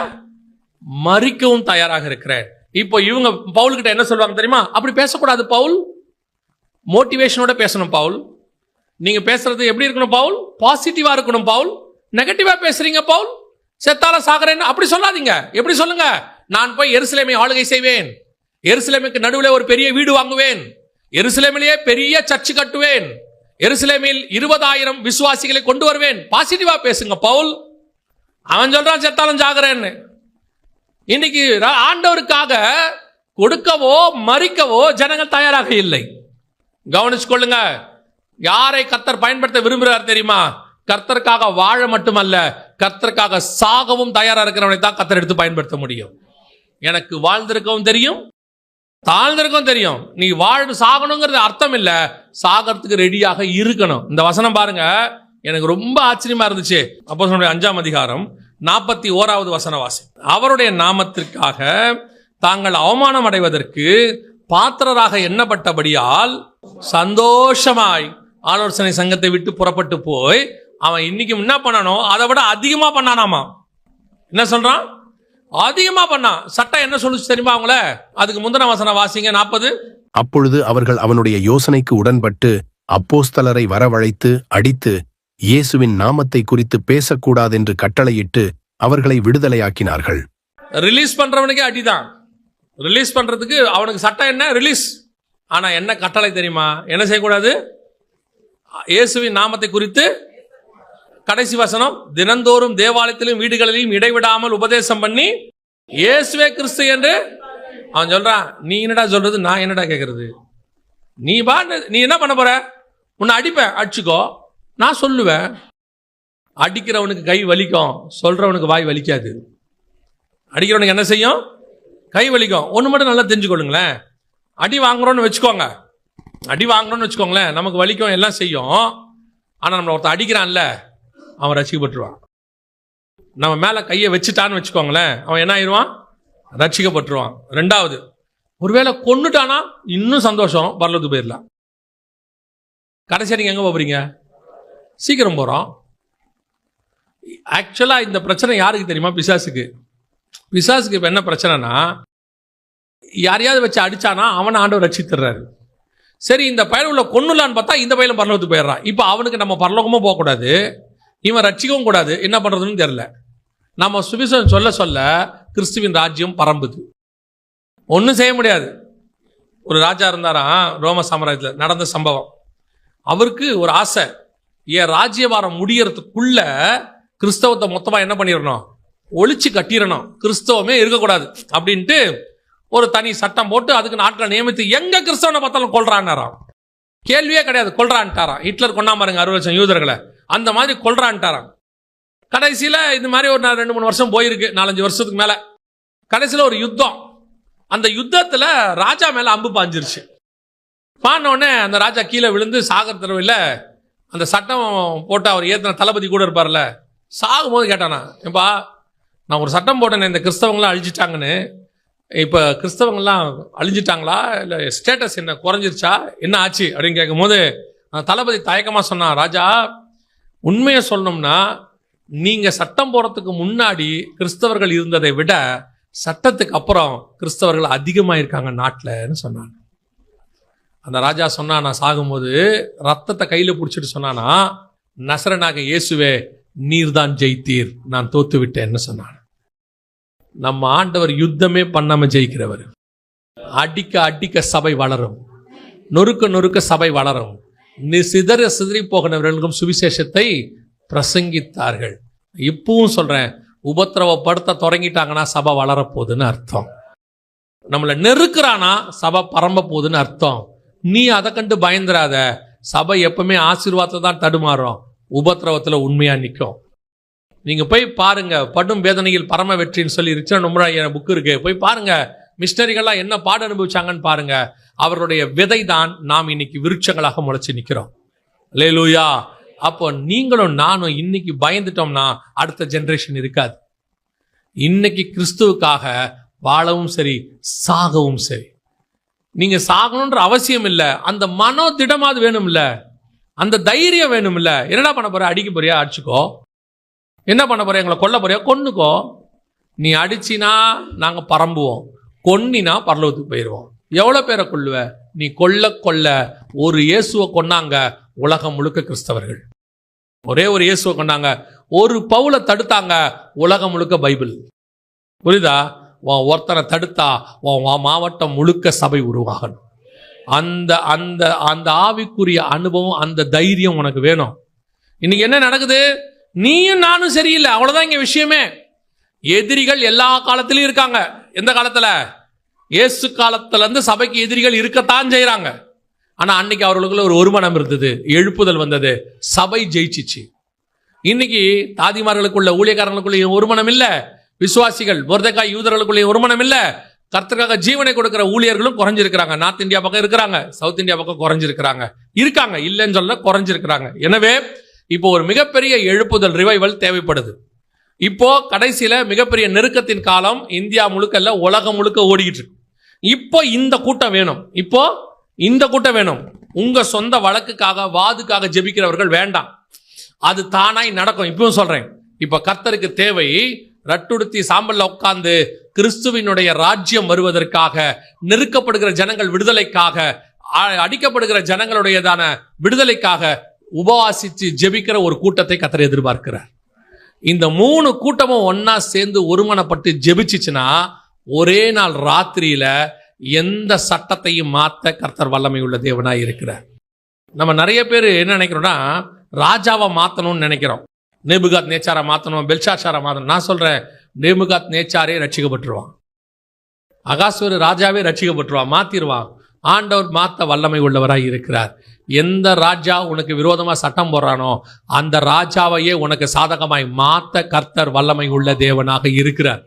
மரிக்கவும் தயாராக இருக்கிறேன். இப்போ இவங்க பவுல்கிட்ட என்ன சொல்றாங்க தெரியுமா? அப்படி பேசக்கூடாது பவுல், மோட்டிவேஷனோட பேசணும் பவுல். நீங்க பேசுறது எப்படி இருக்கணும் பவுல்? பாசிட்டிவா இருக்கணும் பவுல். நெகட்டிவா பேசுறீங்க பவுல், செத்தால சாகரேன்னு அப்படி சொல்லாதீங்க. எப்படி சொல்லுங்க? நான் போய் எருசலேமை ஆளுகை செய்வேன், எருசலேமுக்கு நடுவில் ஒரு பெரிய வீடு வாங்குவேன், எருசலேமிலேயே பெரிய சர்ச்சு கட்டுவேன், எருசலேமில் 20,000 விசுவாசிகளை கொண்டு வருவேன். பாசிட்டிவா பேசுங்க பவுல். அவன் சொல்றான் செத்தாலும் சாகுறேன்னு. இன்னைக்கு ஆண்டவருக்காக கொடுக்கவோ மறிக்கவோ ஜனங்கள் தயாராக இல்லை. கவனிச்சு கொள்ளுங்க. யாரை கர்த்தர் பயன்படுத்த விரும்புகிறார் தெரியுமா? கர்த்தருக்காக வாழ மட்டுமல்ல, கர்த்தருக்காக சாகவும் தயாரா இருக்கிறவனை தான் கர்த்தர் எடுத்து பயன்படுத்த முடியும். எனக்கு வாழ்ந்திருக்கவும் தெரியும், தாழ்ந்திருக்கவும் தெரியும். நீ சாகணுங்கிறது அர்த்தம் இல்ல, சாகிறதுக்கு ரெடியாக இருக்கணும். இந்த வசனம் பாருங்க, எனக்கு ரொம்ப ஆச்சரியமா இருந்துச்சு. அப்போஸ்தலர் 5ஆம் அதிகாரம் 41வது வசன வாசி. அவருடைய நாமத்திற்காக தாங்கள் அவமானம் அடைவதற்கு பாத்திரராக எண்ணப்பட்டபடியால் சந்தோஷமாய் ஆலோசனை சங்கத்தை விட்டு புறப்பட்டு போய் அவன் இன்னைக்கு என்ன பண்ணானோ அதை விட அதிகமா பண்ணானாமா. என்ன சொல்றான்? அதிகமா பண்ணான். சட்டம் என்ன சொல்லுச்சு தெரியுமா அவங்கள? அதுக்கு முந்தின வசனம் வாசிங்க 40. அப்பொழுது அவர்கள் அவனுடைய யோசனைக்கு உடன்பட்டு அப்போஸ்தலரை வரவழைத்து அடித்து இயேசுவின் நாமத்தை குறித்து பேசக்கூடாதென்று கட்டளையிட்டு அவர்களை விடுதலையாக்கினார்கள். ரிலீஸ் பண்றவனுக்கே அடிதான். ரிலீஸ் பண்றதுக்கு அவனுக்கு சட்டம் என்ன? ரிலீஸ். ஆனா என்ன கட்டளை தெரியுமா? என்ன செய்யக்கூடாது? இயேசுவின் நாமத்தை குறித்து, கடைசி வசனம், தினந்தோறும் தேவாலயத்திலும் வீடுகளிலும் இடைவிடாமல் உபதேசம் பண்ணி இயேசுவே கிறிஸ்து என்று அவன் சொல்றான். நீ என்னடா சொல்றது, நான் என்னடா கேட்கறது? நீ என்ன பண்ண போற? உன்னை அடிப்பேன், அடிச்சுக்கோ. நான் சொல்லுவேன். அடிக்கிறவனுக்கு கை வலிக்கும், சொல்றவனுக்கு வாய் வலிக்காது. அடிக்கிறவனுக்கு என்ன செய்யும்? கை வலிக்கும். ஒன்று மட்டும் நல்லா தெரிஞ்சுக்கொள்ளுங்களேன். அடி வாங்குறோன்னு வச்சுக்கோங்களேன், நமக்கு வலிக்கும், எல்லாம் செய்யும். ஆனால் நம்மளை ஒருத்தர் அடிக்கிறான்ல, அவன் ரட்சிக்கப்பட்டுருவான். நம்ம மேலே கையை வச்சுட்டான்னு வச்சுக்கோங்களேன், அவன் என்ன ஆயிடுவான்? ரட்சிக்கப்பட்டுருவான். ரெண்டாவது, ஒருவேளை கொன்னுட்டானா இன்னும் சந்தோஷம், பரலோகத்துக்கு போயிடலாம். கடைசியாக நீங்கள் எங்கே போகிறீங்க? சீக்கிரம் போகிறோம். ஆக்சுவலாக இந்த பிரச்சனை யாருக்கு தெரியுமா? பிசாசுக்கு. பிசாசுக்கு இப்போ என்ன பிரச்சனைனா, யாரையாவது வச்சு அடிச்சானா அவனை ஆண்டவர் ரட்சித்துறாரு. சரி, இந்த பையன் உள்ள கொன்னுலான்னு பார்த்தா இந்த பையன் பரலோகத்துக்கு போயிடுறான். இப்போ அவனுக்கு நம்ம பரலோகமும் போகக்கூடாது, இவன் ரட்சிக்கவும் கூடாது. என்ன பண்ணுறதுன்னு தெரியல. நம்ம சுவிசேஷம் சொல்ல சொல்ல கிறிஸ்துவின் ராஜ்யம் பரம்புது. ஒன்றும் செய்ய முடியாது. ஒரு ராஜா இருந்தாராம் ரோம சாம்ராஜ்யத்தில், நடந்த சம்பவம். அவருக்கு ஒரு ஆசை, என் ராஜ்யபாரம் முடியறதுக்குள்ள கிறிஸ்தவத்தை மொத்தமாக என்ன பண்ணிடணும்? ஒழிச்சு கட்டிடணும், கிறிஸ்தவமே இருக்கக்கூடாது அப்படின்ட்டு ஒரு தனி சட்டம் போட்டு அதுக்கு நாட்களை நியமித்து எங்க கிறிஸ்தவனை பார்த்தாலும் கொல்றான்னாராம். கேள்வியே கிடையாது, கொல்றான்ட்டாராம். ஹிட்லர் கொண்டா பாருங்க 60 லட்சம் யூதர்களை, அந்த மாதிரி கொல்றான்ட்டாராம். கடைசியில் இந்த மாதிரி ஒரு 2-3 வருஷம் போயிருக்கு, 4-5 வருஷத்துக்கு மேலே. கடைசியில் ஒரு யுத்தம். அந்த யுத்தத்தில் ராஜா மேலே அம்பு பாஞ்சிருச்சு. பானோடனே அந்த ராஜா கீழே விழுந்து சாகர் தெருவில் அந்த சட்டம் போட்டு அவர் ஏற்றின தளபதி கூட இருப்பார்ல, சாகும்போது கேட்டானா, ஏப்பா நான் ஒரு சட்டம் போட்டேன், இந்த கிறிஸ்தவங்களாம் அழிச்சிட்டாங்கன்னு, இப்போ கிறிஸ்தவங்கள்லாம் அழிஞ்சிட்டாங்களா, இல்லை ஸ்டேட்டஸ் என்ன குறைஞ்சிருச்சா, என்ன ஆச்சு அப்படின்னு கேட்கும்போது தளபதி தயக்கமாக சொன்னான், ராஜா உண்மையை சொல்லணும்னா நீங்கள் சட்டம் போடுறதுக்கு முன்னாடி கிறிஸ்தவர்கள் இருந்ததை விட சட்டத்துக்கு அப்புறம் கிறிஸ்தவர்கள் அதிகமாக இருக்காங்க நாட்டில்னு சொன்னாங்க. அந்த ராஜா சொன்னா, நான் சாகும்போது ரத்தத்தை கையில் பிடிச்சிட்டு சொன்னானா, நசரனாக இயேசுவே நீர்தான் ஜெயித்தீர், நான் தோத்து விட்டேன்னு சொன்னான். நம்ம ஆண்டவர் யுத்தமே பண்ணாம ஜெயிக்கிறவர். அடிக்க அடிக்க சபை வளரும், நொறுக்க நொறுக்க சபை வளரும். சிதறி போகிறவர்களுக்கும் சுவிசேஷத்தை பிரசங்கித்தார்கள். இப்பவும் சொல்றேன், உபத்திரவப்படுத்த தொடங்கிட்டாங்கன்னா சபை வளரப்போகுதுன்னு அர்த்தம். நம்மளை நெருக்கிறானா சபை பரம்ப போகுதுன்னு அர்த்தம். நீ அதை கண்டு பயந்துராத. சபை எப்பவுமே ஆசீர்வாதத்தை தான் தடுமாறும், உபத்திரவத்தில் உண்மையா நிற்கும். நீங்க போய் பாருங்க, படும் வேதனையில் பரம வெற்றின்னு சொல்லி ரிச்சர்ட் உம்ராய் புக் இருக்கு, போய் பாருங்க. மிஷனரிகள்லாம் என்ன பாடு அனுபவிச்சாங்கன்னு பாருங்க. அவருடைய விதை தான் நாம் இன்னைக்கு விருட்சங்களாக முளைச்சு நிற்கிறோம். அல்லேலூயா. அப்போ நீங்களும் நானும் இன்னைக்கு பயந்துட்டோம்னா அடுத்த ஜெனரேஷன் இருக்காது. இன்னைக்கு கிறிஸ்துவுக்காக வாழவும் சரி, சாகவும் சரி. நீங்க சாகணுன்ற அவசியம் இல்லை, அந்த மனோ திடமாவது வேணும் இல்ல. அந்த தைரியம் வேணும் இல்ல. என்னடா பண்ண போற? அடிக்க போறியா? அடிச்சுக்கோ. என்ன பண்ண போற? எங்களை கொல்ல போறியா? கொன்னுக்கோ. நீ அடிச்சினா நாங்க பரம்புவோம், கொன்னினா பரலோகத்துக்கு போயிடுவோம். எவ்வளவு பேரை கொல்லுவ நீ? கொல்ல ஒரு இயேசுவை கொன்னாங்க உலகம் முழுக்க கிறிஸ்தவர்கள். ஒரே ஒரு இயேசுவை கொண்டாங்க. ஒரு பவுலை தடுத்தாங்க, உலகம் முழுக்க பைபிள். புரியுதா? ஒருத்தனை தடுத்தா மாவட்டம் முழுக்க சபை உருவாகணும். அந்த அந்த அந்த ஆவிக்குரிய அனுபவம், அந்த தைரியம் உனக்கு வேணும். இன்னைக்கு என்ன நடக்குது? நீயும் நானும் சரியில்லை, அவ்வளவுதான் இங்க விஷயமே. எதிரிகள் எல்லா காலத்திலும் இருக்காங்க. எந்த காலத்துல? இயேசு காலத்துல இருந்து சபைக்கு எதிரிகள் இருக்கத்தான் செய்யறாங்க. ஆனா அன்னைக்கு அவர்களுக்குள்ள ஒரு ஒருமனம் இருந்தது, எழுப்புதல் வந்தது, சபை ஜெயிச்சிச்சு. இன்னைக்கு தாதிமார்களுக்குள்ள, ஊழியக்காரர்களுக்குள்ள ஒருமனம் இல்ல, விசுவாசிகள் மொர்தெகாய் யூதர்களுக்குள்ள ஒருமனம் இல்ல. கர்த்தருக்காக ஜீவனை கொடுக்கிற ஊழியர்களும் குறைஞ்சிருக்கிறாங்க. நார்த் இந்தியா பக்கம் இருக்கிறாங்க, சவுத் இந்தியா பக்கம் குறைஞ்சிருக்கிறாங்க. இருக்காங்க, இல்லைன்னு சொல்ல, குறைஞ்சிருக்கிறாங்க. எனவே இப்போ ஒரு மிகப்பெரிய எழுப்புதல், ரிவைவல் தேவைப்படுது. இப்போ கடைசியில மிகப்பெரிய நெருக்கத்தின் காலம் இந்தியா முழுக்க இல்ல, உலகம் முழுக்க ஓடிக்கிட்டு இருக்கு. இப்போ இந்த கூட்டம் வேணும். இப்போ இந்த கூட்டம் வேணும். உங்க சொந்த வழக்குக்காக, வாதுக்காக ஜெபிக்கிறவர்கள் வேண்டாம். அது தானாய் நடக்கும். இப்பவும் சொல்றேன், இப்ப கர்த்தருக்கு தேவை ரட்டுடுத்தி சாம்பல்ல உட்கார்ந்து கிறிஸ்துவினுடைய ராஜ்யம் வருவதற்காக, நெருக்கப்படுகிற ஜனங்கள் விடுதலைக்காக, அடிக்கப்படுகிற ஜனங்களுடையதான விடுதலைக்காக உபவாசித்து ஜெபிக்கிற ஒரு கூட்டத்தை கர்த்தர் எதிர்பார்க்கிறார். இந்த 3 கூட்டமும் ஒன்னா சேர்ந்து ஒருமனப்பட்டு ஜெபிச்சுச்சுன்னா ஒரே நாள் ராத்திரியில எந்த சட்டத்தையும் மாத்த கர்த்தர் வல்லமை உள்ள தேவனாய் இருக்கிறார். நம்ம நிறைய பேர் என்ன நினைக்கிறோம்னா, ராஜாவை மாத்தணும்னு நினைக்கிறோம். நேபுகாத் நேச்சாரை மாத்தணும், பெல்ஷாத்சாரை மாத்தணும். நான் சொல்றேன், நேபுகாத் நேச்சாரே ரட்சிக்கப்பட்டுருவான், அகாஸ்வேரு ராஜாவே ரட்சிக்கப்பட்டுருவான், மாத்திருவான். ஆண்டவர் மாத்த வல்லமை உள்ளவராய் இருக்கிறார். எந்த ராஜா உனக்கு விரோதமா சட்டம் போடுறானோ அந்த ராஜாவையே உனக்கு சாதகமாய் மாத்த கர்த்தர் வல்லமை உள்ள தேவனாக இருக்கிறார்.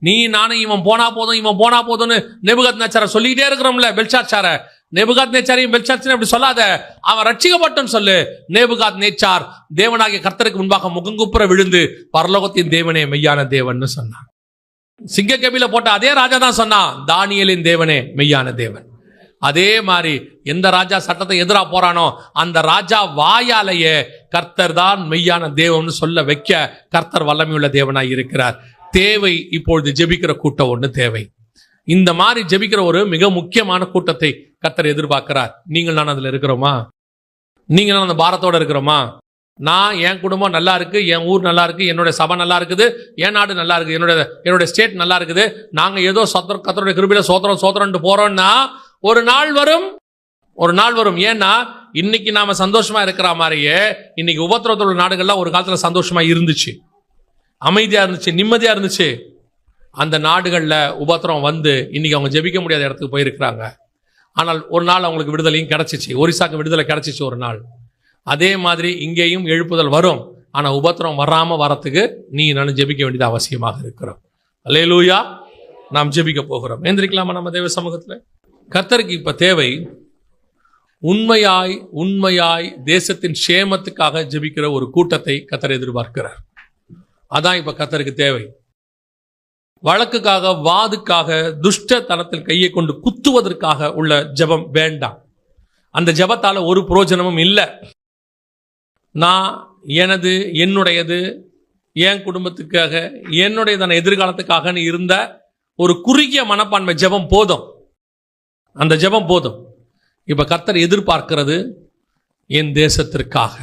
நீ நானும் இவன் போனா போதும், இவன் போனா போதும்னு நேபுகாத் நேச்சாரை சொல்லிக்கிட்டே இருக்கிறோம்ல. பெல்ஷாத்சாரை, நேபுகாத் நேச்சாரையும் பெல்ஷாத்சாரையும் அப்படி சொல்லாத, அவன் ரட்சிக்கப்பட்டும் சொல்லு. நேபுகாத் நேச்சார் தேவனாகிய கர்த்தருக்கு முன்பாக முகங்குப்புற விழுந்து பரலோகத்தின் தேவனே மெய்யான தேவன் சொன்னான். சிங்க கபில போட்ட அதே ராஜா தான் சொன்னான், தானியேலின் தேவனே மெய்யான தேவன். அதே மாதிரி எந்த ராஜா சட்டத்தை எதிரா போறானோ அந்த ராஜா வாயாலேயே கர்த்தர் தான் மெய்யான தேவன் சொல்ல வைக்க கர்த்தர் வல்லமையுள்ள தேவனாய் இருக்கிறார். தேவை இப்பொழுது ஜெபிக்கிற கூட்டம் ஒன்று தேவை. இந்த மாதிரி ஜெபிக்கிற ஒரு மிக முக்கியமான கூட்டத்தை கர்த்தர் எதிர்பார்க்கிறார். நீங்கள் நான் அதுல இருக்கிறோமா? நீங்க நான் அந்த பாரத்தோட இருக்கிறோமா? நான், என் குடும்பம் நல்லா இருக்கு, என் ஊர் நல்லா இருக்கு, என்னோட சபை நல்லா இருக்குது, என் நாடு நல்லா இருக்கு, என்னோட ஸ்டேட் நல்லா இருக்குது, நாங்க ஏதோ கர்த்தருடைய கிருபையில சோத்திரம் போறோம்னா ஒரு நாள் வரும். ஏன்னா இன்னைக்கு நாம சந்தோஷமா இருக்கிற மாதிரியே இன்னைக்கு உபத்திரவத்தோட நாடுகள்லாம் ஒரு காலத்துல சந்தோஷமா இருந்துச்சு, அமைதியா இருந்துச்சு, நிம்மதியா இருந்துச்சு. அந்த நாடுகள்ல உபத்திரம் வந்து இன்னைக்கு அவங்க ஜெபிக்க முடியாத இடத்துக்கு போயிருக்கிறாங்க. ஆனால் ஒரு நாள் அவங்களுக்கு விடுதலையும் கிடைச்சிச்சு. ஒரிசாக்கு விடுதலை கிடைச்சிச்சு ஒரு நாள். அதே மாதிரி இங்கேயும் எழுப்புதல் வரும். ஆனா உபத்திரம் வராம வரத்துக்கு நீ நானும் ஜெபிக்க வேண்டியது அவசியமாக இருக்கிறோம். அல்லேலூயா. நாம் ஜெபிக்க போகிறோம். எந்திரிக்கலாமா நம்ம தேவ சமூகத்துல? கர்த்தருக்கு இப்ப தேவை உண்மையாய் தேசத்தின் சேமத்துக்காக ஜெபிக்கிற ஒரு கூட்டத்தை கர்த்தர் எதிர்பார்க்கிறார். அதான் இப்ப கர்த்தருக்கு தேவை. வழக்குக்காக, வாதுக்காக, துஷ்ட தனத்தில் கையை கொண்டு குத்துவதற்காக உள்ள ஜெபம் வேண்டாம். அந்த ஜெபத்தால ஒரு பிரயோஜனமும் இல்லை. நான் எனது, என்னுடையது, என் குடும்பத்துக்காக, என்னுடையதான எதிர்காலத்துக்காக இருந்த ஒரு குறுகிய மனப்பான்மை ஜெபம் போதும். அந்த ஜெபம் போதும். இப்ப கர்த்தர் எதிர்பார்க்கிறது என் தேசத்திற்காக,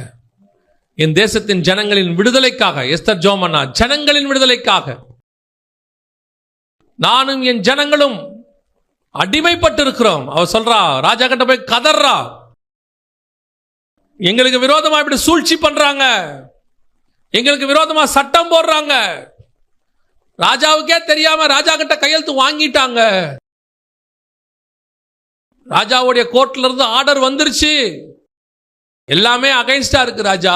என் தேசத்தின் ஜனங்களின் விடுதலைக்காக. எஸ்தர் ஜோமன்னா ஜனங்களின் விடுதலைக்காக. நானும் என் ஜனங்களும் அடிமைப்பட்டு இருக்கிறோம். அவ சொல்றா, ராஜா கிட்ட போய் கதறா, எங்களுக்கு விரோதமா இப்படி சூழ்ச்சி பண்றாங்க, எங்களுக்கு விரோதமா சட்டம் போடுறாங்க, ராஜாவுக்கே தெரியாம ராஜா கிட்ட கையெழுத்து வாங்கிட்டாங்க, ராஜாவுடைய கோர்ட்ல இருந்து ஆர்டர் வந்துருச்சு, எல்லாமே அகைன்ஸ்டா இருக்கு ராஜா.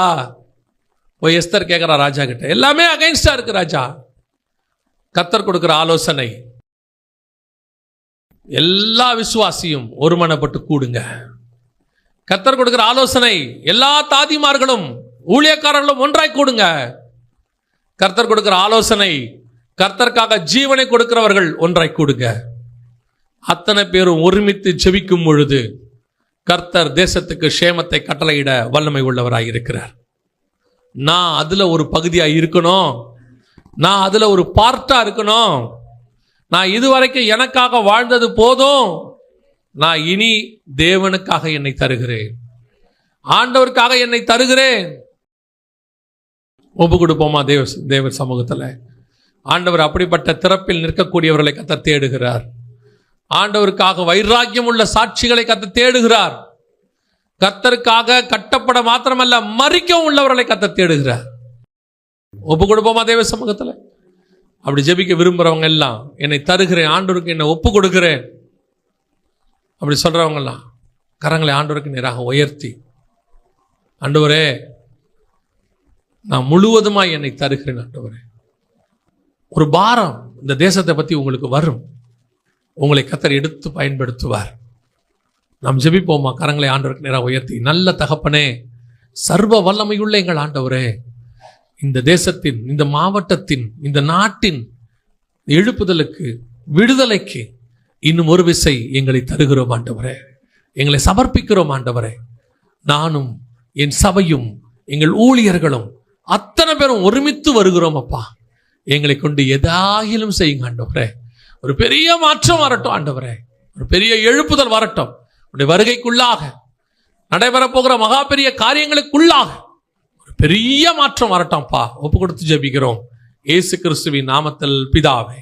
போய் எஸ்தர் கேட்கிறா ராஜா கிட்ட, எல்லாமே அகைன்ஸ்டா இருக்கு ராஜா. கர்த்தர் கொடுக்கிற ஆலோசனை, எல்லா விசுவாசியும் ஒருமனப்பட்டு கூடுங்க. கர்த்தர் கொடுக்கிற ஆலோசனை, எல்லா தாதிமார்களும் ஊழியக்காரர்களும் ஒன்றாய் கூடுங்க. கர்த்தர் கொடுக்கிற ஆலோசனை, கர்த்தருக்காக ஜீவனை கொடுக்கிறவர்கள் ஒன்றாய் கூடுங்க. அத்தனை பேரும் ஒருமித்து ஜெபிக்கும் பொழுது கர்த்தர் தேசத்துக்கு சேமத்தை கட்டளையிட வல்லமை உள்ளவராய் இருக்கிறார். நான் அதுல ஒரு பகுதியா இருக்கணும், நான் அதுல ஒரு பார்ட்டா இருக்கணும். நான் இதுவரைக்கும் எனக்காக வாழ்ந்தது போதும், நான் இனி தேவனுக்காக என்னை தருகிறேன், ஆண்டவருக்காக என்னை தருகிறேன். ஒப்பு கொடுப்போமா தேவ சமூகத்துல? ஆண்டவர் அப்படிப்பட்ட திறப்பில் நிற்கக்கூடியவர்களை கர்த்தர் தேடுகிறார். ஆண்டவருக்காக வைராக்கியம் உள்ள சாட்சிகளை கர்த்தர் தேடுகிறார். கர்த்தருக்காக கட்டப்பட மாத்திரமல்ல, மரிக்கவும் உள்ளவர்களை கர்த்தர் தேடுகிறார். ஒப்பு கொடுப்போமா தேவ சமூகத்துல? அப்படி ஜெபிக்க விரும்புறவங்க எல்லாம், என்னை தருகிறேன், ஆண்டவருக்கு என்னை ஒப்பு கொடுக்கிறேன் அப்படி சொல்றவங்க எல்லாம் கரங்களை ஆண்டவருக்கு நேராக உயர்த்தி, ஆண்டவரே நான் முழுவதுமாய் என்னை தருகிறேன் ஆண்டவரே. ஒரு பாரம் இந்த தேசத்தை பத்தி உங்களுக்கு வரும், உங்களை கர்த்தர் எடுத்து பயன்படுத்துவார். நாம் ஜெபிப்போமா? கரங்களை ஆண்டவருக்கு நேராக உயர்த்தி, நல்ல தகப்பனே, சர்வ வல்லமையுள்ள எங்கள் ஆண்டவரே, இந்த தேசத்தின், இந்த மாவட்டத்தின், இந்த நாட்டின் எழுப்புதலுக்கு, விடுதலைக்கு இன்னும் ஒரு விசை எங்களை தருகிறோம் ஆண்டவரே. எங்களை சமர்ப்பிக்கிறோம் ஆண்டவரே. நானும் என் சபையும் எங்கள் ஊழியர்களும் அத்தனை பேரும் ஒருமித்து வருகிறோம் அப்பா. எங்களை கொண்டு எதாயிலும் செய்யுங்க ஆண்டவரே. ஒரு பெரிய மாற்றம் வரட்டும் ஆண்டவரே, ஒரு பெரிய எழுப்புதல் வரட்டும். உடைய வருகைக்குள்ளாக நடைபெறப் போகிற மகா பெரிய காரியங்களுக்குள்ளாக ஒரு பெரிய மாற்றம் வரட்டும்ப்பா. ஒப்பு கொடுத்து ஜெபிக்கிறோம் இயேசு கிறிஸ்துவின் நாமத்தில் பிதாவே.